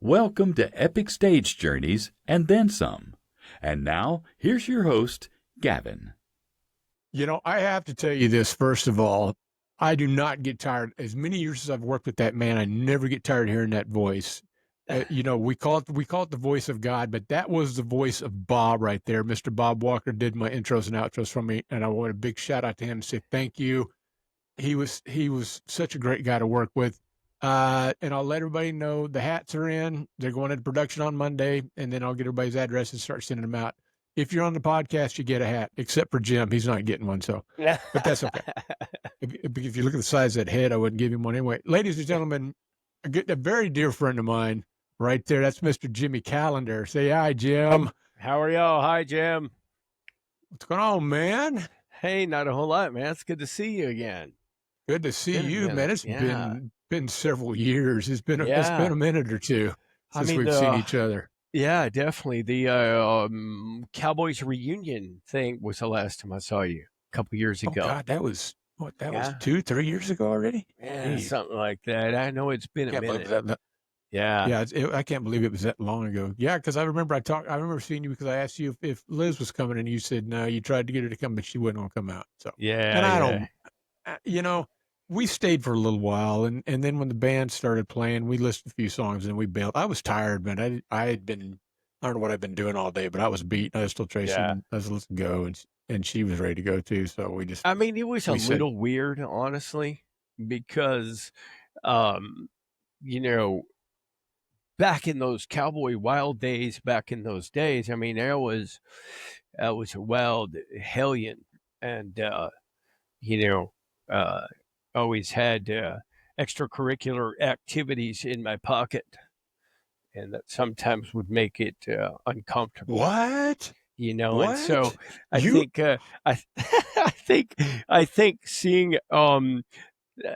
Welcome to Epic Stage Journeys and Then Some. And now, here's your host, Gavan. You know, I have to tell you this, first of all. I do not get tired. As many years as I've worked with that man, I never get tired of hearing that voice. We call it the voice of God, but that was the voice of Bob right there. Mr. Bob Walker did my intros and outros for me, and I want a big shout out to him and say thank you. He was such a great guy to work with. And I'll let everybody know the hats are in. They're going into production on Monday, and then I'll get everybody's address and start sending them out. If you're on the podcast, you get a hat, except for Jim. He's not getting one, but that's okay. If you look at the size of that head, I wouldn't give him one anyway. Ladies and gentlemen, a very dear friend of mine right there. That's Mr. Jimi Callender. Say hi, Jim. How are y'all? Hi, Jim. What's going on, man? Hey, not a whole lot, man. It's good to see you again. Good to see you, man. It's been several years. It's been a minute or two since we've seen each other. Yeah, definitely. The Cowboys reunion thing was the last time I saw you a couple years ago. Oh, God, that was 2-3 years ago already? Yeah, something like that. I know it's been a minute. Yeah, I can't believe it was that long ago. Yeah, because I remember seeing you because I asked you if Liz was coming, and you said no. You tried to get her to come, but she wouldn't want to come out. So yeah, and I don't. We stayed for a little while, and then when the band started playing, we listened to a few songs, and we bailed. I was tired, man. I don't know what I've been doing all day, but I was beat. I was still tracing. Yeah. I was let's go, and she was ready to go too. So we just. I mean, it was a little weird, honestly, because, back in those Cowboy Wild days, I mean, that was a wild hellion, and always had extracurricular activities in my pocket, and that sometimes would make it uncomfortable. What? What? And so I think seeing it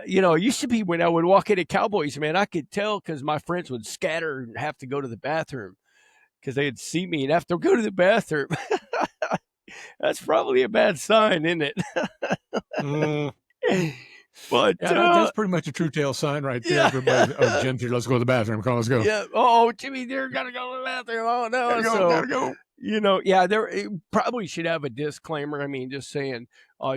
used to be when I would walk into Cowboys, man, I could tell because my friends would scatter and have to go to the bathroom because they'd see me and have to go to the bathroom. That's probably a bad sign, isn't it? But that's pretty much a true tale sign right there. Yeah. Everybody, Jim's here, let's go to the bathroom. Come on, let's go. Yeah. Oh, Jimmy, they're gotta go to the bathroom. Oh no. Gotta go. There probably should have a disclaimer. I mean, just saying,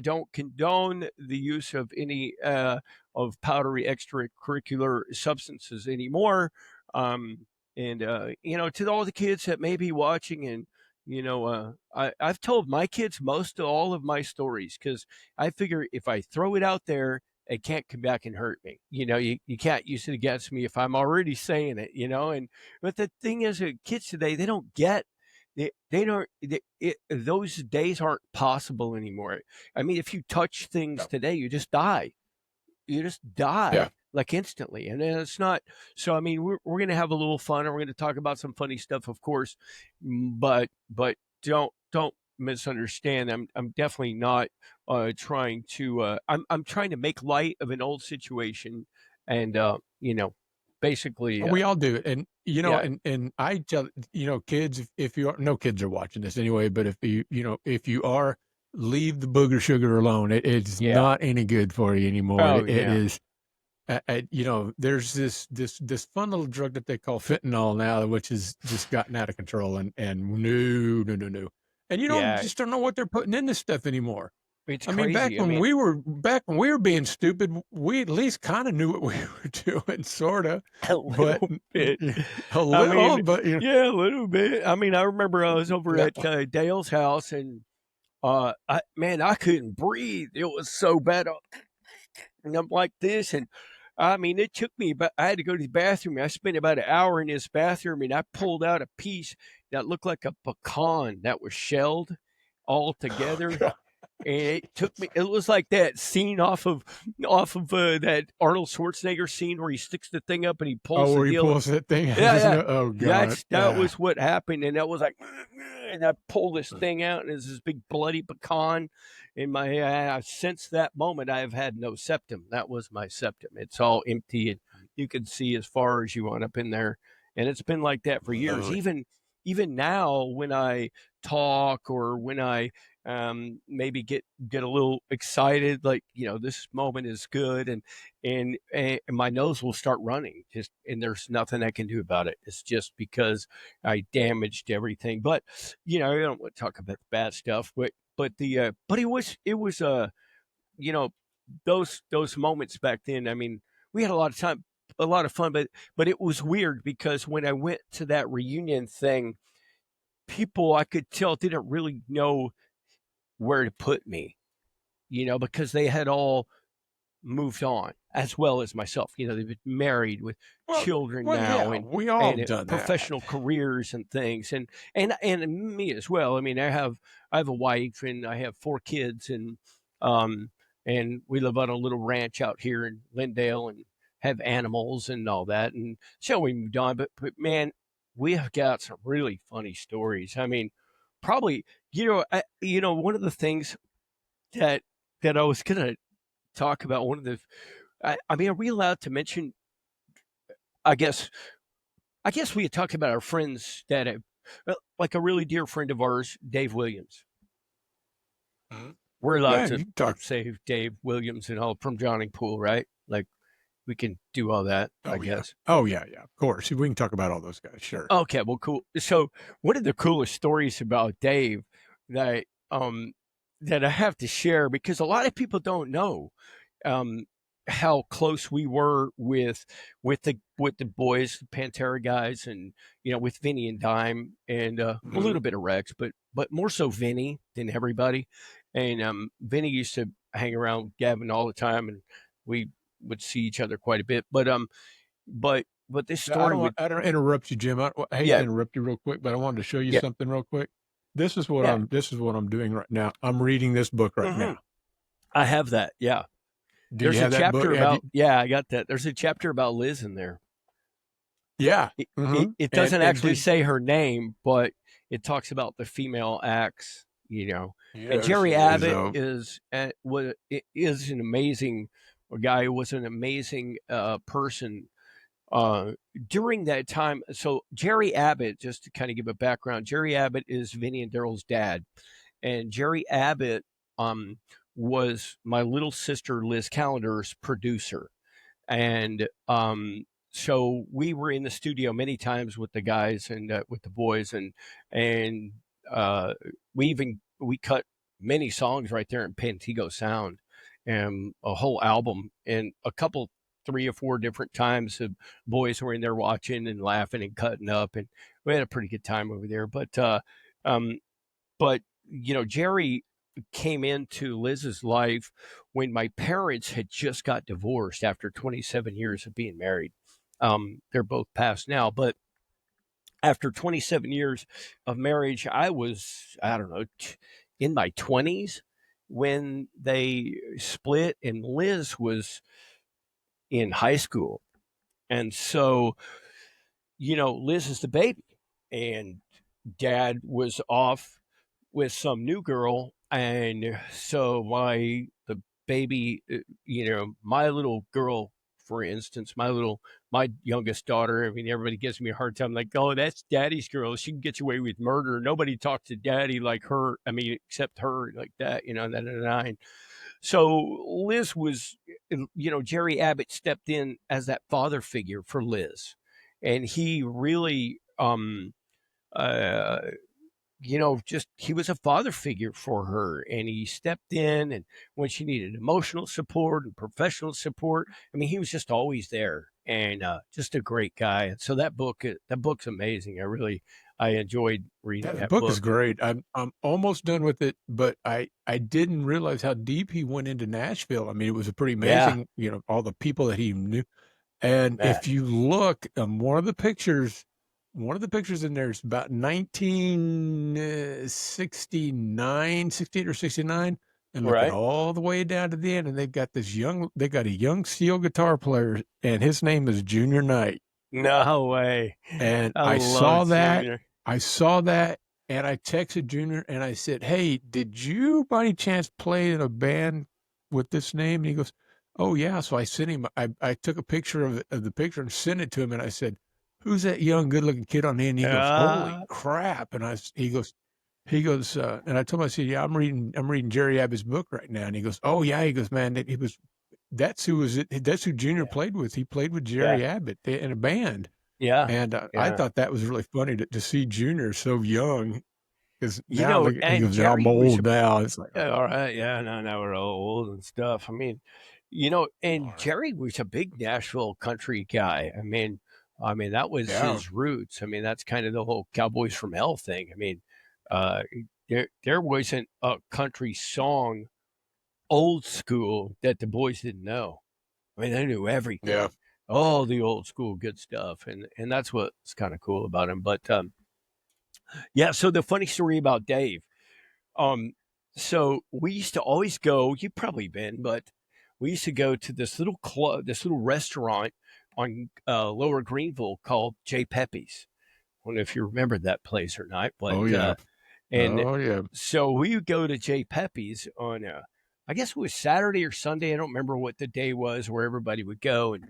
don't condone the use of any of powdery extracurricular substances anymore. To all the kids that may be watching, and I've told my kids most of all of my stories because I figure if I throw it out there, it can't come back and hurt me. You can't use it against me if I'm already saying it. But the thing is, kids today, they don't get. Those days aren't possible anymore. I mean, if you touch things today, you just die. Yeah. Like instantly, and then it's not. So I mean, we're gonna have a little fun, and we're gonna talk about some funny stuff, of course. But don't misunderstand. I'm definitely not trying to. I'm trying to make light of an old situation, and basically we all do it, and and I tell kids, if you are, no kids are watching this anyway, but if you are, leave the booger sugar alone. It's not any good for you anymore. It is. There's this fun little drug that they call fentanyl now, which has just gotten out of control, and no, and just don't know what they're putting in this stuff anymore. It's crazy. Back when we were being stupid, we at least kind of knew what we were doing, sort of. A little bit. A little, but yeah, a little bit. I mean, I remember I was over at Dale's house, and I couldn't breathe. It was so bad, and I'm like this, and I mean, it took me, but I had to go to the bathroom. I spent about an hour in this bathroom, and I pulled out a piece that looked like a pecan that was shelled all together. And it took me. It was like that scene off of that Arnold Schwarzenegger scene where he sticks the thing up and he pulls. Oh, where he pulls that thing. Yeah. Oh God. That was what happened, and that was like, and I pulled this thing out, and it's this big bloody pecan in my head. Since that moment, I have had no septum. That was my septum. It's all empty, and you can see as far as you want up in there, and it's been like that for years. even now when I talk or when I maybe get a little excited, like this moment is good, and my nose will start running, just and there's nothing I can do about it. It's just because I damaged everything. But I don't want to talk about bad stuff, but it was you know those moments back then. I mean, we had a lot of time, a lot of fun, but it was weird because when I went to that reunion thing, people I could tell didn't really know where to put me, because they had all moved on as well as myself. They've been married with Well, children well, now yeah, and we all done that. professional careers and things, and me as well. I mean, I have a wife and I have 4 kids, um and we live on a little ranch out here in Lindale and have animals and all that. And so we moved on, but man, we have got some really funny stories. I mean, probably one of the things that I was gonna talk about, one of the I mean, are we allowed to mention? I guess we could talk about our friends that have, like a really dear friend of ours, Dave Williams. Mhm. We're Go allowed ahead, to you can talk. say Dave Williams and all from Johnny Pool, right? Like we can do all that, I Oh yeah, guess. oh yeah, yeah. Of course, we can talk about all those guys. Sure. Okay, well, cool. So one of the coolest stories about Dave that um that I have to share, because a lot of people don't know, um, how close we were with the boys, the Pantera guys, and with Vinny and Dime, and a Mhm. little bit of Rex, but more so Vinny than everybody. And Vinny used to hang around with Gavin all the time, and we would see each other quite a bit. But this Yeah, I story don't want, would, I don't interrupt you, Jim. I hate to yeah, interrupt you real quick, but I wanted to show you yeah, something real quick. yeah. This is what I'm doing right now. I'm reading this book right Hmm. now. I have that. Yeah, Do you there's a have that book? chapter Have you? about. Yeah, I got that. There's a chapter about Liz in there. Yeah. it, it, Hmm. it And doesn't and actually did say her name, but it talks about the female acts. And There she Jerry is. Abbott is an amazing guy. Who was an amazing person uh, during that time. So Jerry Abbott, just to kind of give a background, Jerry Abbott is Vinny and Daryl's dad, and Jerry Abbott um, was my little sister Liz Callender's producer. And so we were in the studio many times with the guys and with the boys, and uh, we cut many songs right there in Pantego Sound, and a whole album, and a couple 3 or 4 different times the boys were in there watching and laughing and cutting up, and we had a pretty good time over there. Um, but Jerry came into Liz's life when my parents had just got divorced after 27 years of being married. They're both passed now, but after 27 years of marriage, I was, I don't know, in my 20s when they split, and Liz was in high school. And so, Liz is the baby, and dad was off with some new girl. And so the baby, my little girl, for instance, my youngest daughter, I mean, everybody gives me a hard time, like, oh, that's daddy's girl, she can get away with murder, nobody talks to daddy like her, I mean, except her, like that, and so Liz was, Jerry Abbott stepped in as that father figure for Liz, and he really uh just he was a father figure for her, and he stepped in, and when she needed emotional support and professional support, I mean, he was just always there, and just a great guy. And so that book's amazing. I enjoyed Yeah, reading the that book is book. great. I'm almost done with it, but I didn't realize how deep he went into Nashville. I mean, it was a pretty Yeah, amazing, all the people that he knew. And man. if you look, one of the pictures in there is about 1969, 68 or 69, and looking Right. all the way down to the end, and they got a young steel guitar player, and his name is Junior Knight. No way. And I love Junior. I saw that, and I texted Junior and I said, "Hey, did you by any chance play in a band with this name?" And he goes, "Oh yeah." So I sent him. I took a picture of the picture and sent it to him, and I said, who's that young, good-looking kid on the end? He goes, holy Uh, crap! And he goes, and I told him, I said, yeah, I'm reading Jerry Abbott's book right now. And he goes, oh yeah. He goes, man, that's who Junior yeah, played with. He played with yeah, Jerry Abbott in a band. yeah, And I yeah. thought that was really funny to see Junior so young. Because You now know, look, he and goes, I'm Jerry was old now. It's like, yeah, all right, yeah, no, now we're all old and stuff. I mean, and all right. Jerry was a big Nashville country guy. I mean that was Yeah. his roots. I mean, that's kind of the whole Cowboys from Hell thing. I mean, uh, there wasn't a country song old school that the boys didn't know. I mean, they knew Yeah. everything, all the old school good stuff, and that's what's kind of cool about him. But yeah, so the funny story about Dave. Um, so we used to always go. You've probably been, but we used to go to this little club, this little restaurant on Lower Greenville called J. Pepe's. I don't know if you remember that place or not, but Oh, yeah. and Oh, yeah. so we would go to J. Pepe's on I guess it was Saturday or Sunday. I don't remember what the day was where everybody would go, and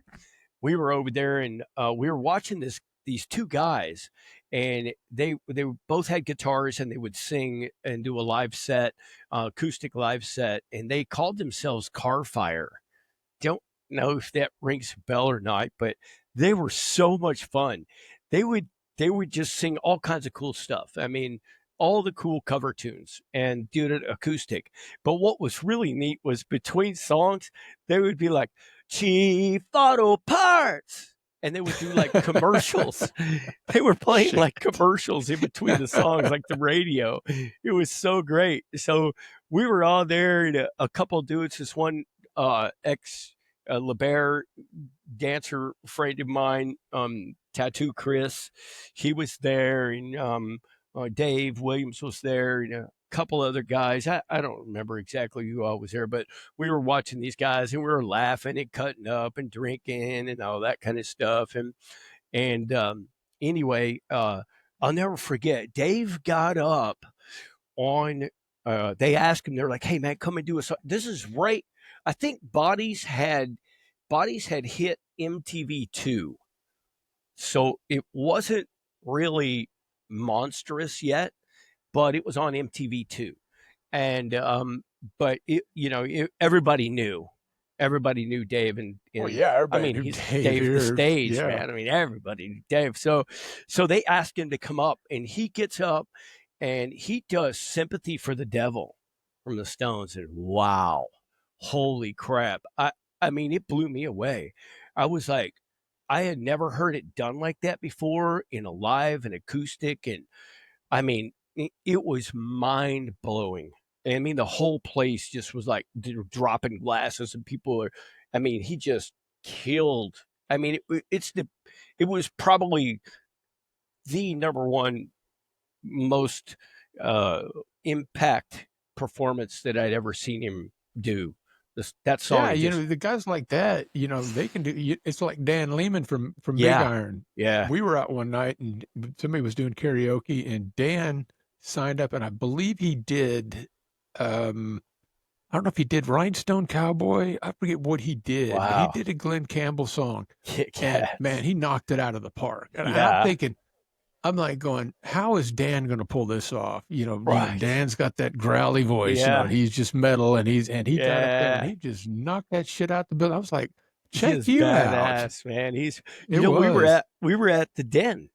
we were over there and we were watching these two guys, and they both had guitars and they would sing and do a live set, acoustic live set, and they called themselves Carfire. Don't know if that rings a bell or not, but they were so much fun. They would they would just sing all kinds of cool stuff. I mean, all the cool cover tunes and do it acoustic. But what was really neat was between songs, they would be like, Chief Auto Parts. And they would do like commercials. They were playing like Shit. commercials in between the songs, like the radio. It was so great. So we were all there, and a couple of dudes, this one ex LeBaire dancer friend of mine, Tattoo Chris, he was there, and Dave Williams was there, and a couple other guys. I don't remember exactly who all was there, but we were watching these guys and we were laughing and cutting up and drinking and all that kind of stuff. And anyway, I'll never forget. Dave got up on. They asked him. They're like, "Hey man, come and do a song." This is right. I think Bodies had hit MTV2, so it wasn't really monstrous yet, but it was on MTV2, and but everybody knew Dave, Well, and yeah, I everybody mean knew he's Dave Dave the here. stage Yeah. man. I mean everybody knew Dave. So they asked him to come up, and he gets up and he does "Sympathy for the Devil" from the Stones, and wow, holy crap! I mean it blew me away. I was like, I had never heard it done like that before in a live and acoustic, and I mean, it was mind blowing. I mean, the whole place just was like dropping glasses, and people are. I mean, he just killed. I mean, it was probably the number one most uh, impact performance that I'd ever seen him do. That Yeah, song just the guys like that, they can do. It's like Dan Lehman from Big yeah, Iron. yeah. We were out one night and somebody was doing karaoke, and Dan signed up, and I believe he did. I don't know if he did Rhinestone Cowboy. I forget what he did, but he Wow. did a Glenn Campbell song, Kick and man, ass. he knocked it out of the park. And I'm Yeah. thinking, I'm like going, how is Dan going to pull this off? Right. Dan's got that growly voice, Yeah. and he's just metal, and he got up there and Yeah. he just knocked that shit out the building. I was like, He check is you out. badass, man. He's It we were was. at the Den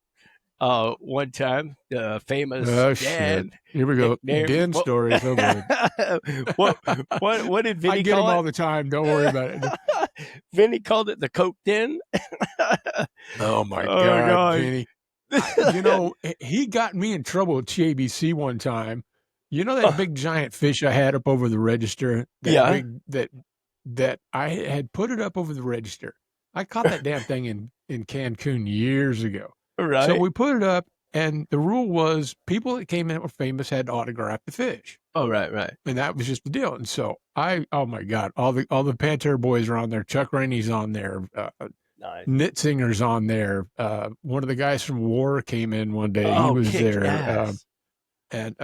one time, the famous Oh shit! Den Here we go. nickname. Den stories. Oh boy. What did I Vinny get them call all it? the time. Don't worry about it. Vinny called it the Coke Den. Oh my Oh God, god. Vinny. He got me in trouble with TABC one time. You know that big giant fish I had up over the register? That Yeah. big that I had put it up over the register. I caught that damn thing in Cancun years ago. So Right. we put it up, and the rule was people that came in that were famous had to autograph the fish. Oh right. And that was just the deal. And so oh my God, all the Pantera boys are on there. Chuck Rainey's on there. Nice. Knitsinger's on there. One of the guys from War came in one day. He Oh, was kick there. ass. And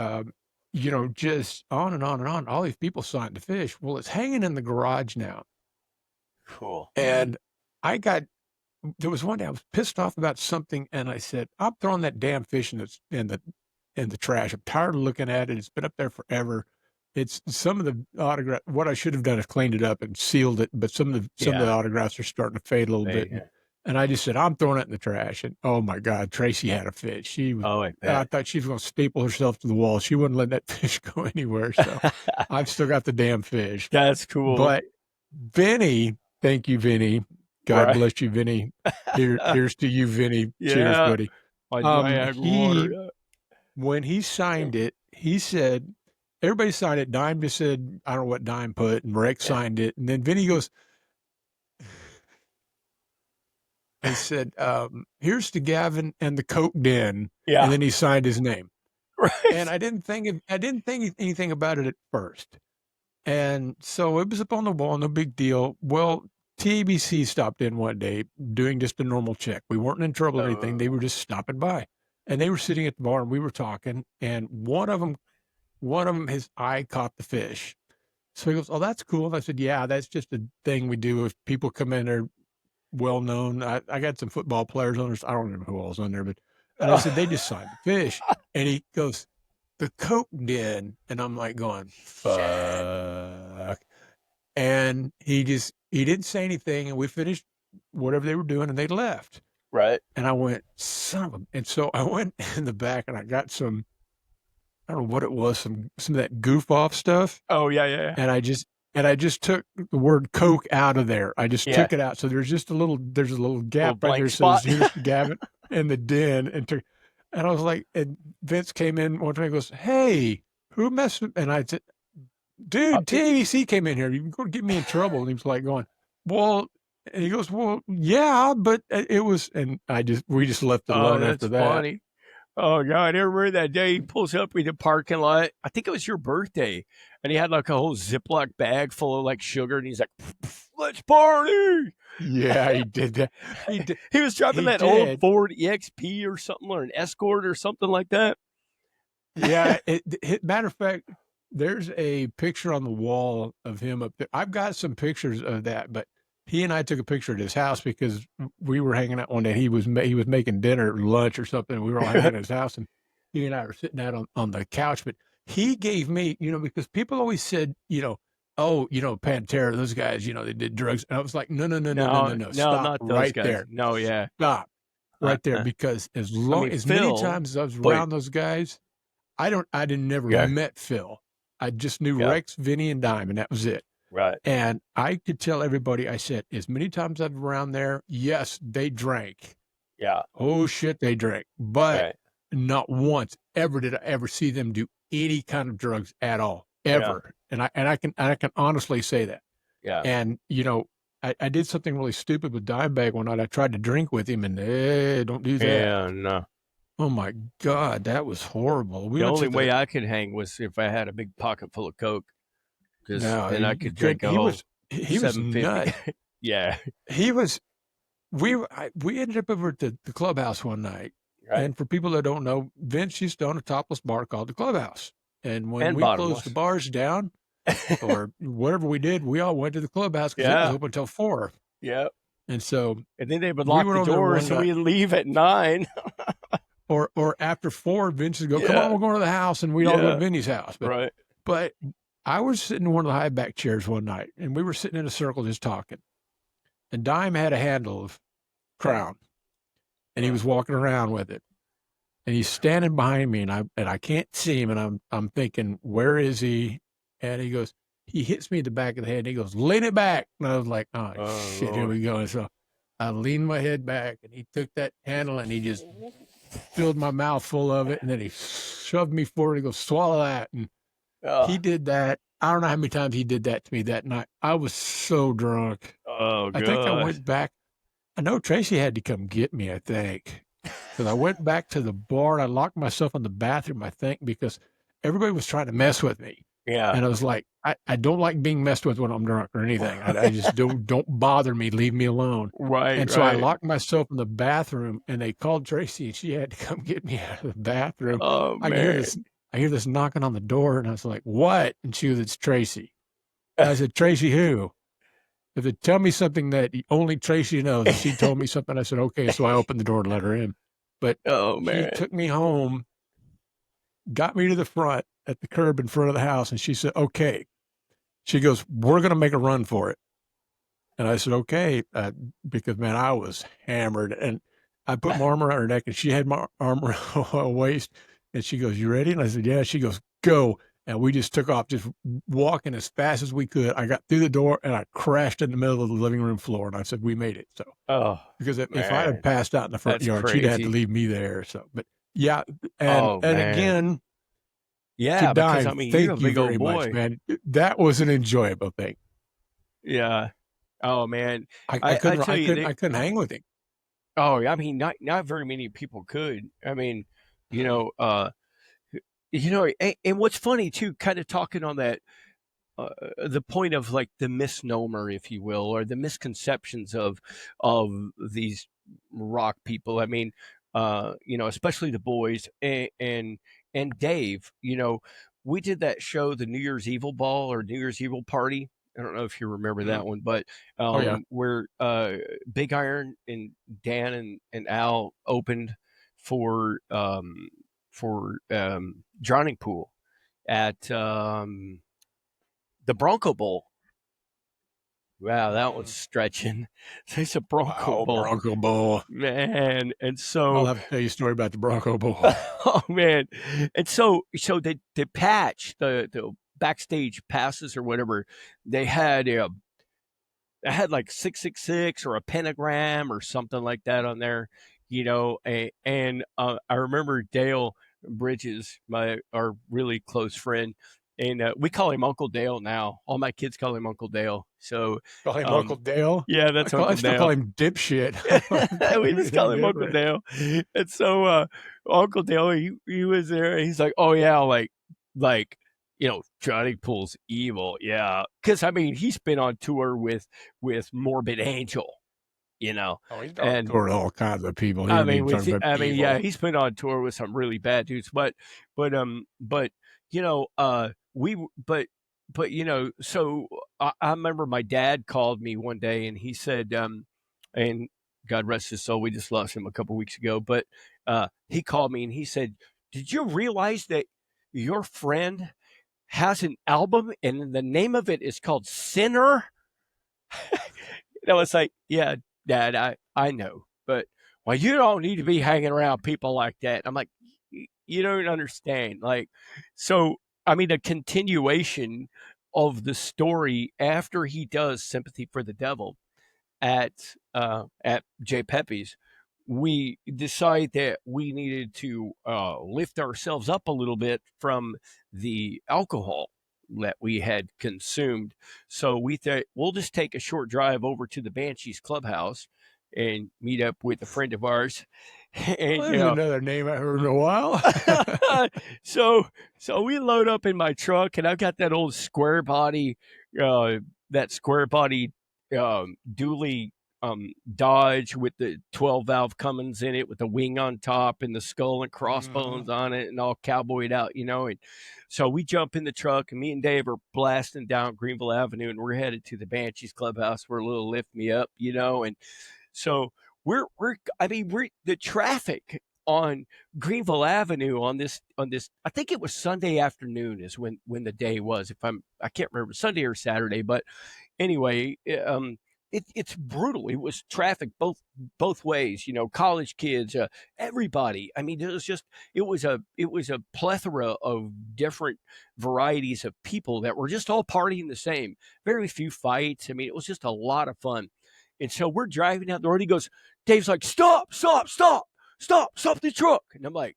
just on and on and on. All these people signed the fish. Well, it's hanging in the garage now. Cool. And I got there was one day I was pissed off about something, and I said, "I'm throwing that damn fish in the trash. I'm tired of looking at it. It's been up there forever. It's some of the autograph. What I should have done is cleaned it up and sealed it, but some of the autographs are starting to fade a little bit." And I just said, "I'm throwing it in the trash." And oh my God, Tracy had a fit. I thought she was going to staple herself to the wall. She wouldn't let that fish go anywhere. So I've still got the damn fish. That's cool. But Vinny, thank you, Vinny. God bless you, Vinny. Here's to you, Vinny. Cheers, buddy. When he signed it, he said, everybody signed it. Dime just said, I don't know what Dime put, and Rex signed it. And then Vinny goes, he said, here's to Gavan and the Coke Den. Yeah. And then he signed his name. Right. And I didn't think anything about it at first. And so it was up on the wall, no big deal. Well, TABC stopped in one day doing just a normal check. We weren't in trouble or anything. They were just stopping by. And they were sitting at the bar and we were talking. And one of them, his eye caught the fish. So he goes, "Oh, that's cool." And I said, "Yeah, that's just a thing we do. If people come in, they're well known. I got some football players on there. I don't remember who else was on there, but and I said, they just signed the fish." And he goes, "The Coke Den." And I'm like going, fuck. And he didn't say anything. And we finished whatever they were doing and they left. Right. And I went, son of a, and so I went in the back and I got some, I don't know what it was, some of that goof off stuff. Oh yeah. And I just took the word Coke out of there. I just took it out. So there's a little gap right there. Says, "Here's Gavin in the den." And I was like, and Vince came in one time and goes, "Hey, who messed with?" And I said, "Dude, TABC came in here. You can go get me in trouble." And he was like going, "Well," and he goes, "Well, yeah, but it was," and we just left it alone after that. Funny. Oh God, I remember that day he pulls up in the parking lot. I think it was your birthday. And he had like a whole Ziploc bag full of like sugar. And he's like, "Let's party." Yeah, he did that. He was driving old Ford EXP or something, or an Escort or something like that. Yeah. Matter of fact, there's a picture on the wall of him up there. I've got some pictures of that, but he and I took a picture at his house because we were hanging out one day. He was making dinner, lunch or something. We were all hanging at his house, and he and I were sitting out on the couch. But he gave me, because people always said, "Oh, Pantera, those guys, they did drugs." And I was like, no, stop not those right guys. there. No, yeah, stop right there, because as many times as I was around those guys, I didn't never met Phil. I just knew Rex, Vinny, and Dime, and that was it. Right. And I could tell everybody, I said, as many times as I was around there, yes, they drank. Yeah. Oh shit, they drank. But not once ever did I ever see them do any kind of drugs at all. Ever. Yeah. And I can honestly say that. Yeah. And I did something really stupid with Dimebag one night. I tried to drink with him, and don't do that. Yeah, no. Oh my God, that was horrible. The only way I could hang was if I had a big pocket full of Coke. Because then I could drink a whole. He was nuts. Yeah. He was. We ended up over at the clubhouse one night. Right. And for people that don't know, Vince used to own a topless bar called the Clubhouse. And when we closed the bars down, or whatever we did, we all went to the Clubhouse because it was open until 4. Yeah. And so. And then they would lock the doors, so we'd leave at 9. Or after 4, Vince would go, "Come on, we're going to the house," and we'd all go to Vinny's house. But I was sitting in one of the high back chairs one night, and we were sitting in a circle just talking. And Dime had a handle of Crown, and he was walking around with it. And he's standing behind me, and I can't see him, and I'm thinking, where is he? And he hits me in the back of the head, and he goes, "Lean it back." And I was like, oh shit, Lord. Here we go. And so I leaned my head back, and he took that handle, and he just filled my mouth full of it, and then he shoved me forward. He goes, "Swallow that." And he did that. I don't know how many times he did that to me that night. I was so drunk. Oh, God. I think I went back. I know Tracy had to come get me, I think. Because I went back to the bar, and I locked myself in the bathroom, I think, because everybody was trying to mess with me. Yeah. And I was like, I don't like being messed with when I'm drunk or anything. I just don't bother me. Leave me alone. Right. And so I locked myself in the bathroom, and they called Tracy, and she had to come get me out of the bathroom. Oh, man. I hear this knocking on the door, and I was like, "What?" And she goes, "It's Tracy." And I said, "Tracy who?" If they tell me something that only Tracy knows, and she told me something, I said, okay. So I opened the door and let her in. But Oh she man. took me home, got me to the front at the curb in front of the house, and she said, okay. She goes, we're going to make a run for it. And I said, okay, because, man, I was hammered. And I put my arm around her neck, and she had my arm around her waist. And she goes, you ready? And I said, yeah. She goes, go. And we just took off, just walking as fast as we could. I got through the door, and I crashed in the middle of the living room floor. And I said, we made it. So, Oh, because if I man. had passed out in the front That's yard, she'd have to crazy. leave me there. So, but yeah. Oh, And man. again, Yeah, to because die, I mean, you're a thank you big old very much, boy. man. That was an enjoyable thing. Yeah. Oh man. I I couldn't, tell you, I couldn't hang with him. oh, I mean, not very many people could. I mean, you know, and what's funny too, kind of talking on that, the point of like the misnomer, if you will, or the misconceptions of these rock people. I mean, especially the boys and Dave. We did that show, the New Year's Evil Ball or New Year's Evil Party. I don't know if you remember that one, but Oh, yeah. where Big Iron and Dan and Al opened for Drowning Pool at the Bronco Bowl. Wow, that was stretching. It's a Bronco Wow, Bowl, Bronco Bowl. man. And I'll so, have to tell you a story about the Bronco Bowl. oh man, and so the patch, the backstage passes or whatever, they had like 666 or a pentagram or something like that on there, and I remember Dale Bridges, our really close friend, and we call him Uncle Dale now. All my kids call him Uncle Dale. So Call him Uncle Dale? yeah, that's I Uncle still call Dale. him dipshit. We just call him Uncle Dale. And so Uncle Dale, he was there, and he's like, oh yeah, like Johnny Pool's evil, yeah, because I mean he's been on tour with Morbid Angel, Oh, he's been on and tour with all kinds of people. He I didn't mean even talk about yeah, evil. he's been on tour with some really bad dudes, but we but so I remember my dad called me one day and he said, and God rest his soul, we just lost him a couple weeks ago, but he called me and he said, did you realize that your friend has an album and the name of it is called Sinner? And I was like, yeah, Dad, I know, but well, you don't need to be hanging around people like that. I'm like, you don't understand. Like, so, I mean, a continuation of the story after he does Sympathy for the Devil at J. Pepe's, we decide that we needed to lift ourselves up a little bit from the alcohol that we had consumed. So we thought we'll just take a short drive over to the Banshees Clubhouse and meet up with a friend of ours. And Well, there's another name I heard in a while. so we load up in my truck, and I've got that old square body, dually Dodge with the 12 valve Cummins in it with the wing on top and the skull and crossbones on it and all cowboyed out, and so we jump in the truck and me and Dave are blasting down Greenville Avenue and we're headed to the Banshees Clubhouse for a little lift me up, and so we're the traffic on Greenville Avenue on this I think it was Sunday afternoon is when the day was, I can't remember, Sunday or Saturday, but anyway, it's brutal. It was traffic both ways, college kids, everybody. I mean, it was a plethora of different varieties of people that were just all partying the same. Very few fights. I mean, it was just a lot of fun. And so we're driving down the road. He goes, Dave's like, stop the truck. And I'm like,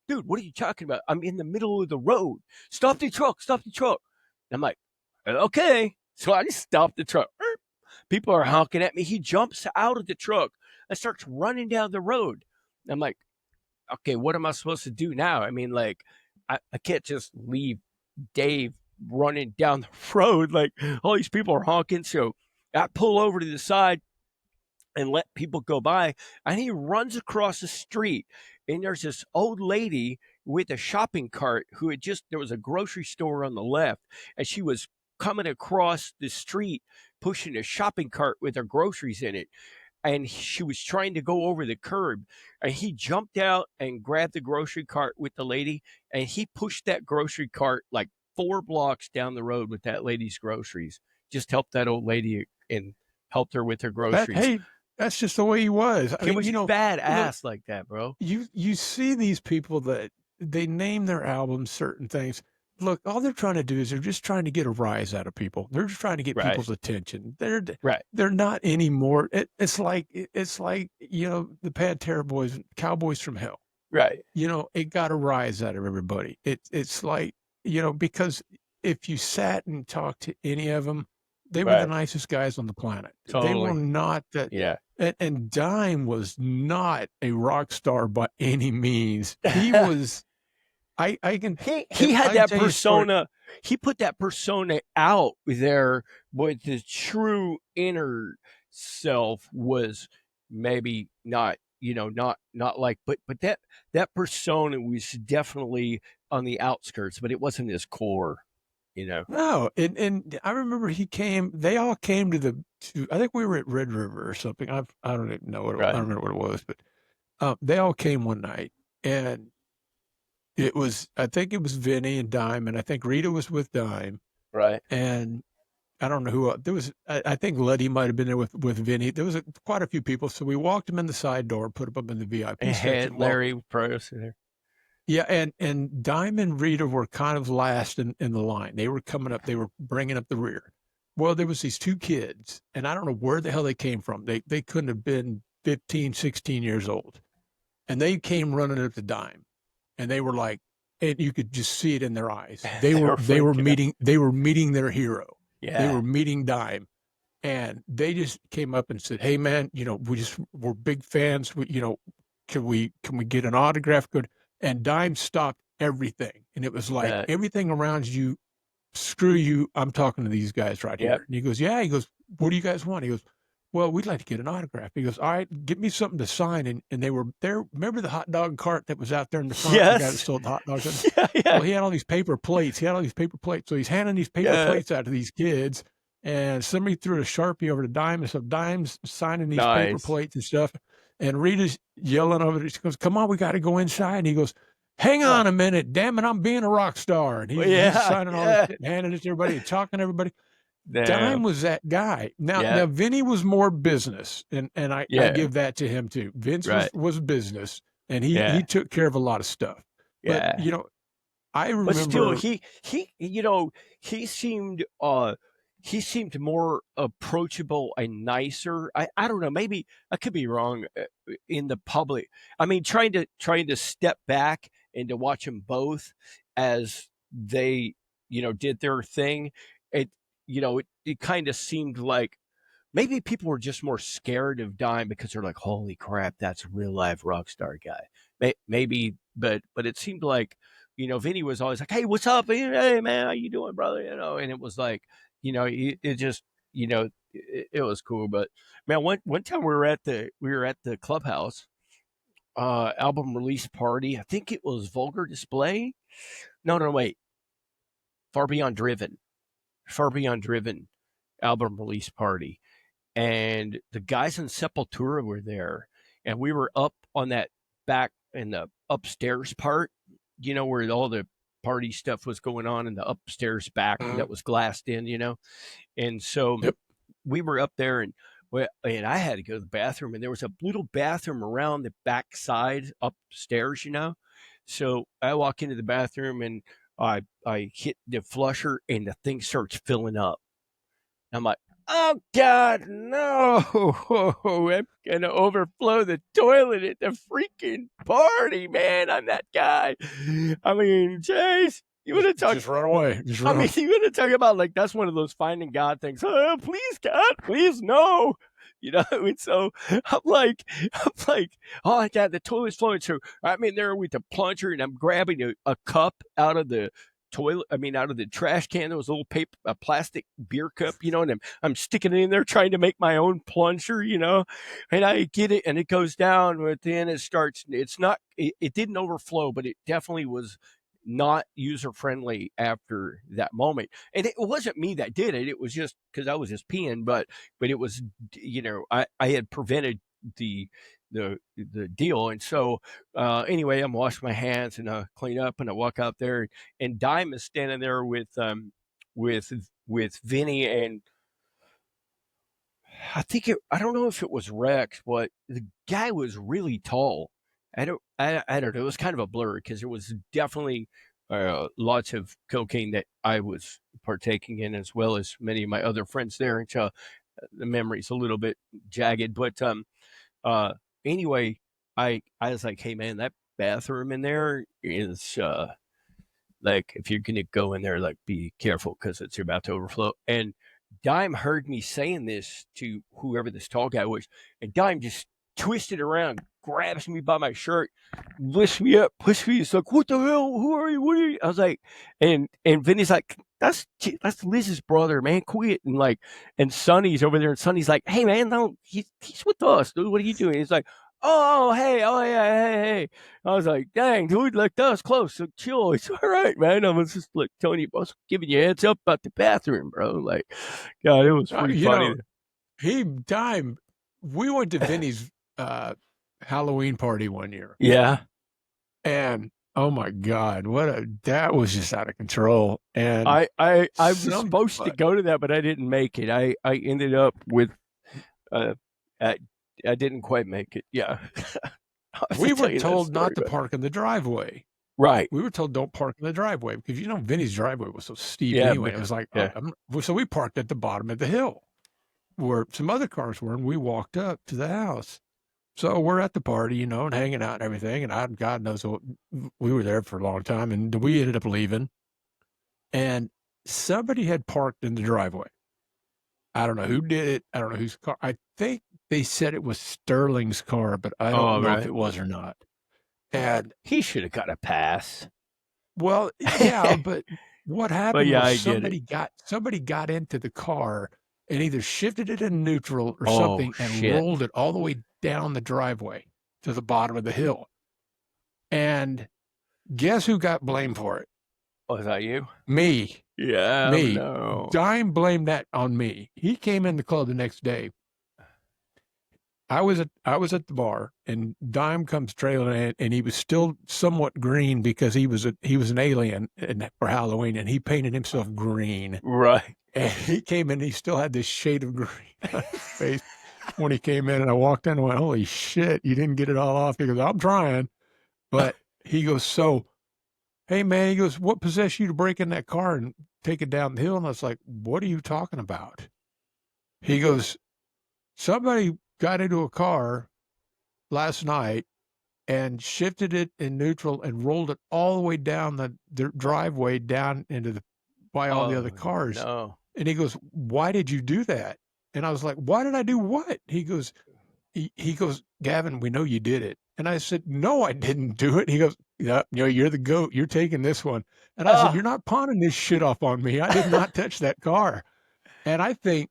dude, what are you talking about? I'm in the middle of the road. Stop the truck. And I'm like, okay. So I just stopped the truck. People are honking at me. He jumps out of the truck and starts running down the road. I'm like, okay, what am I supposed to do now? I mean, like, I can't just leave Dave running down the road. Like, all these people are honking. So I pull over to the side and let people go by. And he runs across the street. And there's this old lady with a shopping cart who there was a grocery store on the left. And she was coming across the street pushing a shopping cart with her groceries in it, and she was trying to go over the curb, and he jumped out and grabbed the grocery cart with the lady, and he pushed that grocery cart like 4 blocks down the road with that lady's groceries. Just helped that old lady and helped her with her groceries. Hey, that's just the way he was. I He mean, was look, badass like that, bro. you see these people that they name their albums certain things. Look, all they're trying to do is they're just trying to get a rise out of people. They're just trying to get Right. people's attention. Right. They're not anymore. It's like the Pantera Boys, Cowboys from Hell. Right. It got a rise out of everybody. It's like because if you sat and talked to any of them, they were the Right. nicest guys on the planet. They Totally. were not that. Yeah. And Dime was not a rock star by any means. He was. I can. He had that persona. He put that persona out there, but the true inner self was maybe not, not like, but that persona was definitely on the outskirts, but it wasn't his core, No, and I remember they all came to I think we were at Red River or something. I don't even know what Right. I don't remember what it was, but they all came one night, and I think it was Vinny and Dime, and I think Rita was with Dime, Right. and I don't know who else. There was, I think Letty might have been there with Vinny. There was quite a few people, so we walked them in the side door, put them up in the VIP And section. had Larry Prost there. Yeah, and Dime and Rita were kind of last in the line. They were coming up. They were bringing up the rear. Well, there was these two kids, and I don't know where the hell they came from. They couldn't have been 15, 16 years old, and they came running up to Dime, and they were like, and you could just see it in their eyes. They were meeting their hero. Yeah. They were meeting Dime, and they just came up and said, "Hey, man, we're big fans. Can we get an autograph?" Good. And Dime stopped everything, and it was like everything around you. Screw you! I'm talking to these guys right here. And he goes, "Yeah." He goes, "What do you guys want?" He goes, "Well, we'd like to get an autograph." He goes, "All right, get me something to sign." And they were there. Remember the hot dog cart that was out there in the front? Yes. The guy that sold hot dogs. Yeah. Well, he had all these paper plates. So he's handing these paper plates out to these kids. And somebody threw a Sharpie over to Dime, and so Dime's signing these paper plates and stuff. And Rita's yelling over there. She goes, "Come on, we got to go inside." And he goes, "Hang on a minute, damn it, I'm being a rock star." And he's signing all this shit, handing it to everybody, talking to everybody. Damn. Dime was that guy. Now Vinny was more business, and I give that to him too. Vince was business, and he took care of a lot of stuff. But I remember. But still, he seemed more approachable and nicer. I don't know. Maybe I could be wrong in the public. I mean, trying to step back and to watch them both as they did their thing. It kind of seemed like maybe people were just more scared of Dime because they're like, "Holy crap, that's a real life rock star guy." Maybe, but it seemed like Vinny was always like, "Hey, what's up? Hey, man, how you doing, brother?" And it was like, it just, it was cool. But man, one time we were at the clubhouse album release party. I think it was Vulgar Display. No, wait. Far Beyond Driven album release party. And the guys in Sepultura were there, and we were up on that back in the upstairs part, where all the party stuff was going on in the upstairs back that was glassed in, and so we were up there, and I had to go to the bathroom, and there was a little bathroom around the back side upstairs, so I walk into the bathroom, and I hit the flusher, and the thing starts filling up. I'm like, "Oh God, no! I'm gonna overflow the toilet at the freaking party, man! I'm that guy." I mean, Chase, you want to talk? Just run away. You want to talk about like that's one of those finding God things. "Oh, please, God, please, no." And so I'm like, "Oh my God, the toilet's flowing." So I'm in there with the plunger, and I'm grabbing a cup out of the toilet. Out of the trash can. There was a little a plastic beer cup, and I'm sticking it in there trying to make my own plunger, and I get it, and it goes down, but then it starts. It's not. It didn't overflow, but it definitely was. not user friendly after that moment. And it wasn't me that did it. It was just because I was just peeing, but it was, I had prevented the the deal. And so anyway, I'm washing my hands and clean up, and I walk out there, and Dime is standing there with with Vinny, and I don't know if it was Rex, but the guy was really tall. I don't know. It was kind of a blur because there was definitely lots of cocaine that I was partaking in, as well as many of my other friends there. And so the memory's a little bit jagged. But uh, anyway, I was like, hey man, that bathroom in there is like, if you're gonna go in there, like, be careful because it's about to overflow. And Dime heard me saying this to whoever this tall guy was, and Dime just twisted around, grabs me by my shirt, lifts me up, pushes me. He's like, "What the hell? Who are you? What are you?" I was like, and Vinny's like, that's Liz's brother, man. Quit. And like, and Sonny's over there, and Sonny's like, "Hey man, no, he's with us, dude. What are you doing?" He's like, oh, hey, oh, yeah, hey. I was like, dang, dude, like, that was close. So chill. It's all right, man. I was just like, Tony, I was giving you a heads up about the bathroom, bro. Like, God, it was pretty funny. Dime, we went to Vinny's Halloween party one year. Yeah. And oh my God, that was just out of control. And I was supposed to go to that, but I didn't make it. I ended up with I didn't quite make it. Yeah. We were told not to park in the driveway. Right. We were told don't park in the driveway because, Vinny's driveway was so steep anyway. It was like, so we parked at the bottom of the hill where some other cars were, and we walked up to the house. So we're at the party, and hanging out and everything. And God knows we were there for a long time, and we ended up leaving. And somebody had parked in the driveway. I don't know who did it. I don't know whose car. I think they said it was Sterling's car, but I don't know if it was or not. And he should have got a pass. Well, yeah, but what happened was somebody got into the car and either shifted it in neutral or something and rolled it all the way down the driveway to the bottom of the hill. And guess who got blamed for it? Was that you? Me. Yeah. Me. No. Dime blamed that on me. He came in the club the next day. I was at the bar, and Dime comes trailing in, and he was still somewhat green because he was an alien for Halloween, and he painted himself green. Right. And he came in, he still had this shade of green on his face when he came in, and I walked in and went, "Holy shit, you didn't get it all off." He goes, "I'm trying." But he goes, "So, hey man," he goes, "what possessed you to break in that car and take it down the hill?" And I was like, "What are you talking about?" He goes, "Somebody got into a car last night and shifted it in neutral and rolled it all the way down the driveway down into by all the other cars." No. And he goes, "Why did you do that?" And I was like, "Why did I do what?" He goes, "Gavin, we know you did it." And I said, "No, I didn't do it." He goes, "Yeah, you're the GOAT. You're taking this one." And I said, "You're not pawning this shit off on me. I did not touch that car." And I think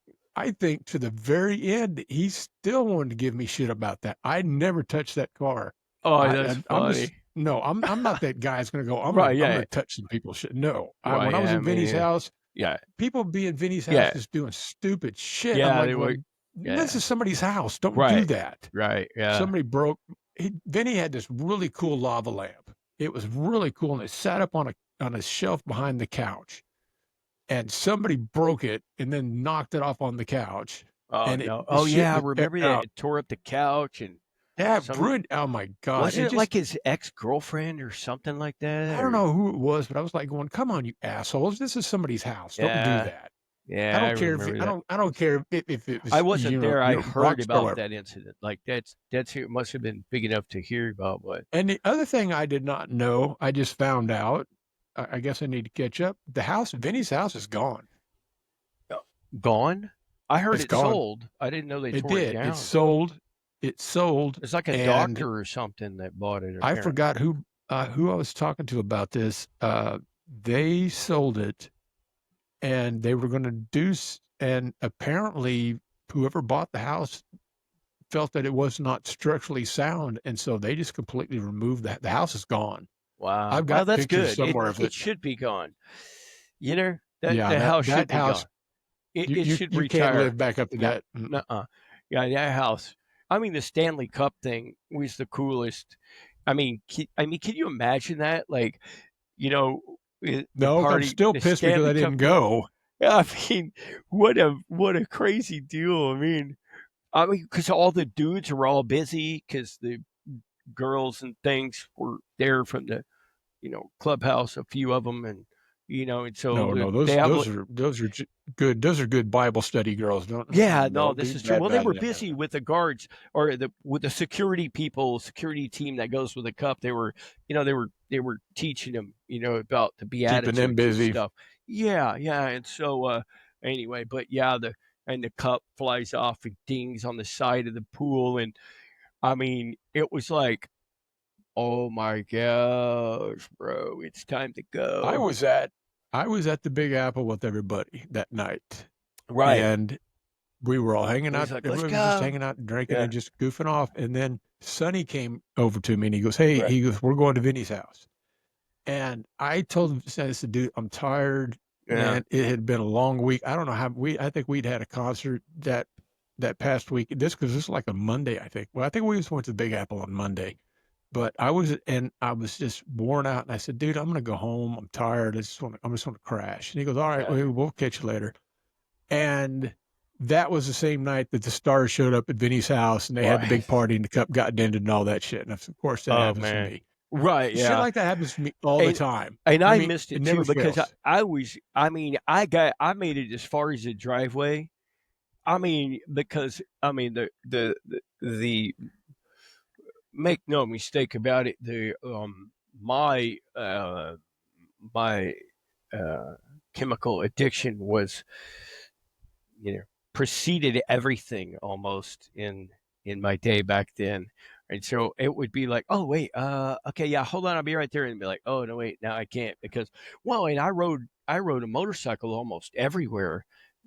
to the very end, he still wanted to give me shit about that. I never touched that car. Oh, that's funny. I'm not that guy that's going to go, I'm going to touch some people's shit. No. When I was in Vinny's house, people be in Vinny's house just doing stupid shit. Yeah, I'm like, this is somebody's house. Don't do that. Right, yeah. Somebody Vinny had this really cool lava lamp. It was really cool, and it sat up on a shelf behind the couch. And somebody broke it and then knocked it off on the couch. Oh, and no. I remember that. It tore up the couch. And oh my God. Wasn't it like his ex-girlfriend or something like that? I don't know who it was, but I was like going, come on, you assholes. This is somebody's house. Don't do that. Yeah, I don't care if it was. I wasn't there. I heard about that incident. Like that's it must have been big enough to hear about. But and the other thing I did not know, I just found out. I guess I need to catch up. Vinny's house is gone. Gone? I heard it's it gone. Sold. I didn't know they tore it down. It sold. It's like a doctor or something that bought it. I forgot who I was talking to about this. They sold it, and they were going to do. And apparently, whoever bought the house felt that it was not structurally sound, and so they just completely removed that. The house is gone. Wow. I've Well, got that's pictures good. somewhere of It it. should be gone. You know, Yeah, the house should that be house, gone. It you should you can't live retire. back up to No, that. nuh-uh. Yeah, that house. I mean, the Stanley Cup thing was the coolest. I mean, can you imagine that? Like, you know, the No, I'm party, still the pissed because Stanley I Cup didn't game. go. I mean, what a crazy deal. I mean, because all the dudes were all busy because the girls and things were there from the clubhouse, a few of them, and so No, no, they have like, those are good. Those are good Bible study girls. yeah, no, Don't this be is true. Well, they bad were that. busy with the guards or with the security team that goes with the cup. They were teaching them, about the Keeping them beatitudes and busy. stuff. Yeah, yeah, and so anyway, but yeah, the cup flies off and dings on the side of the pool, and I mean, it was like, oh my gosh, bro, it's time to I go. was at I was at the Big Apple with everybody that night, Right. and we were all hanging It out. was like, let's Everybody was just go. hanging out and drinking Yeah. and just goofing off. And then Sonny came over to me and he goes, "Hey," Right. he goes, "We're going to Vinny's house." And I told him, I said, "Dude, I'm tired, Yeah. man. It had been a long week. I don't know how I think we'd had a concert that past week. Because this was like a Monday, I think. Well, I think we just went to the Big Apple on Monday. But I was just worn out, and I said, "Dude, I'm gonna go home. I'm tired. I'm just want to crash." And he goes, "All right, Yeah. we'll catch you later." And that was the same night that the Stars showed up at Vinny's house, and they had the Right. big party, and the cup got dented and all that shit. And of course, that Oh happens to man. me. Right. Shit Yeah. like that happens to me all the And time. and I I mean, missed it it never too because fails. I made it as far as the driveway. I mean, because I mean the make no mistake about it, the my chemical addiction was, you know, preceded everything almost in my day back then. And so it would be like, oh wait, okay, yeah, hold on, I'll be right there, and be like, oh no, wait, now I can't because, well, and I rode a motorcycle almost everywhere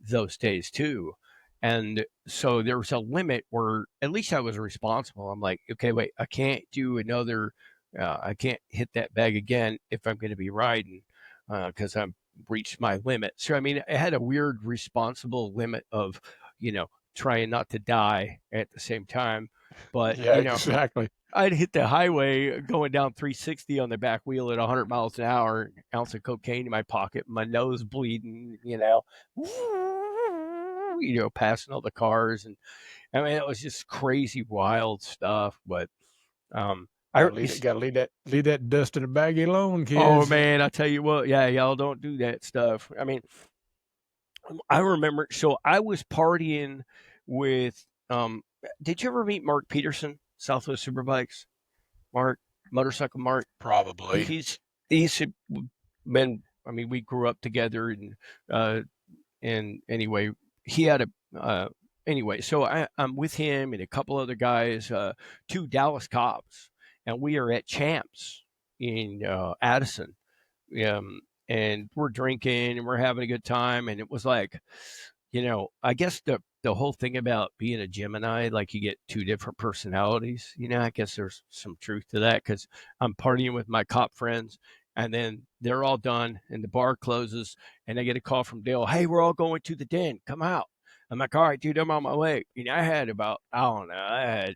those days too, and so there was a limit where at least I was responsible. I'm like, okay, wait, I can't do another, I can't hit that bag again if I'm going to be riding, because I'm reached my limit. So I mean, I had a weird responsible limit of, trying not to die at the same time. But Yeah, exactly. I'd hit the highway going down 360 on the back wheel at 100 miles an hour, ounce of cocaine in my pocket, my nose bleeding, passing all the cars, and I mean it was just crazy, wild stuff. But I Leave that dust in a baggie alone, oh kids. man, I tell you what, yeah, y'all don't do that stuff. I mean, I remember. So I was partying with. Did you ever meet Mark Peterson, Southwest Superbikes? Mark, motorcycle Mark. Probably. He's been. I mean, we grew up together, and anyway, he had a. Anyway, so I'm with him and a couple other guys, two Dallas cops, and we are at Champs in Addison, and we're drinking and we're having a good time. And it was like, I guess the whole thing about being a Gemini, like you get two different personalities. I guess there's some truth to that because I'm partying with my cop friends, and then they're all done, and the bar closes, and I get a call from Dale. Hey, we're all going to the den. Come out. I'm like, all right, dude, I'm on my way. I had about, I don't know, I had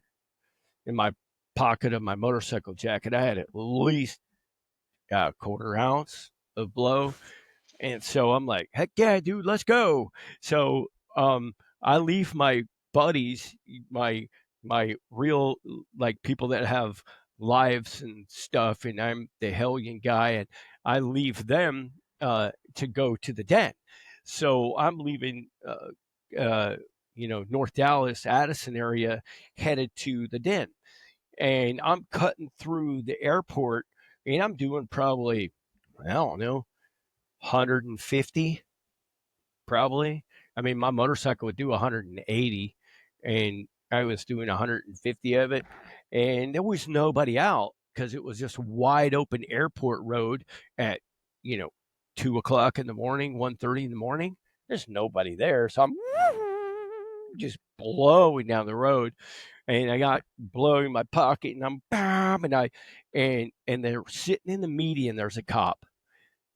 in my pocket of my motorcycle jacket, I had at least a quarter ounce of blow. And so I'm like, heck yeah, dude, let's go. So I leave my buddies, my my real, like, people that have lives and stuff, and I'm the hellion guy, and I leave them to go to the den. So I'm leaving, North Dallas, Addison area, headed to the den, and I'm cutting through the airport, and I'm doing probably, I don't know, 150 probably. I mean, my motorcycle would do 180, and I was doing 150 of it, and there was nobody out because it was just wide open airport road at, you know 2 o'clock in the morning, 1:30 in the morning. There's nobody there, so I'm just blowing down the road. And I got blow in my pocket, and I'm bam, and they're sitting in the median. There's a cop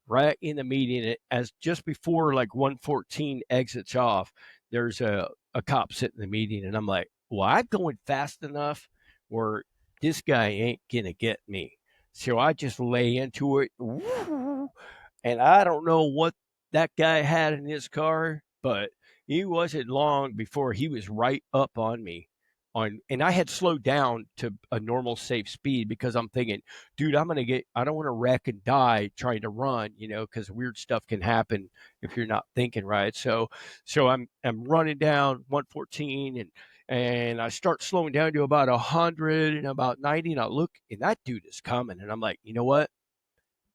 right in the median, as just before like 114 exits off. There's a cop sitting in the median, and I'm like, well, I'm going fast enough where this guy ain't gonna get me. So I just lay into it, and I don't know what that guy had in his car, but he wasn't long before he was right up on me. And I had slowed down to a normal safe speed because I'm thinking, dude, I don't want to wreck and die trying to run, because weird stuff can happen if you're not thinking right. So I'm running down 114, and I start slowing down to about 100 and about 90, and I look, and that dude is coming, and I'm like, you know what?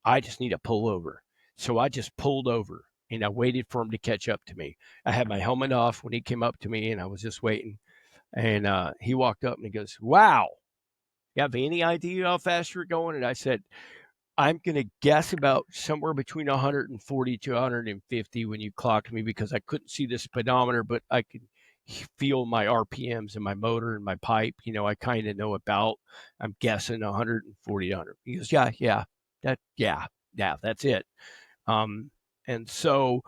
I just need to pull over. So I just pulled over and I waited for him to catch up to me. I had my helmet off when he came up to me, and I was just waiting. And he walked up and he goes, "Wow, you have any idea how fast you're going?" And I said, "I'm going to guess about somewhere between 140 to 150 when you clocked me, because I couldn't see the speedometer, but I could feel my RPMs and my motor and my pipe. I kind of know about, I'm guessing 140 to 100. He goes, yeah, that's it. And so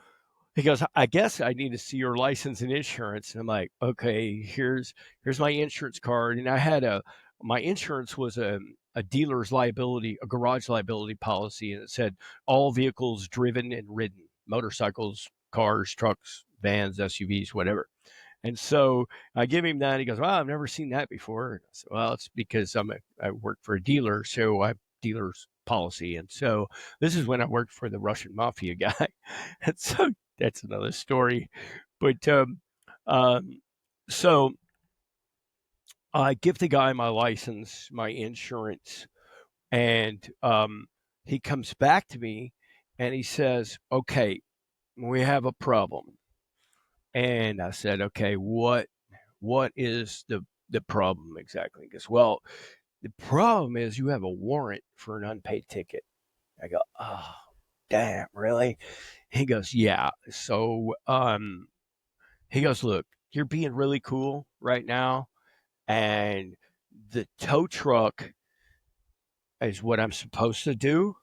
he goes, "I guess I need to see your license and insurance." And I'm like, "Okay, here's my insurance card." And I had my insurance was a dealer's liability, a garage liability policy, and it said all vehicles driven and ridden, motorcycles, cars, trucks, vans, SUVs, whatever. And so I give him that. He goes, "Well, I've never seen that before." And I said, "Well, it's because I work for a dealer, so I have dealer's policy." And so this is when I worked for the Russian mafia guy. And so that's another story. But um, so I give the guy my license, my insurance, and he comes back to me and he says, "Okay, we have a problem." And I said, "Okay, what is the problem exactly?" He goes, "Well, the problem is you have a warrant for an unpaid ticket." I go, "Oh, damn, really?" He goes, "Yeah." So he goes, "Look, you're being really cool right now, and the tow truck is what I'm supposed to do.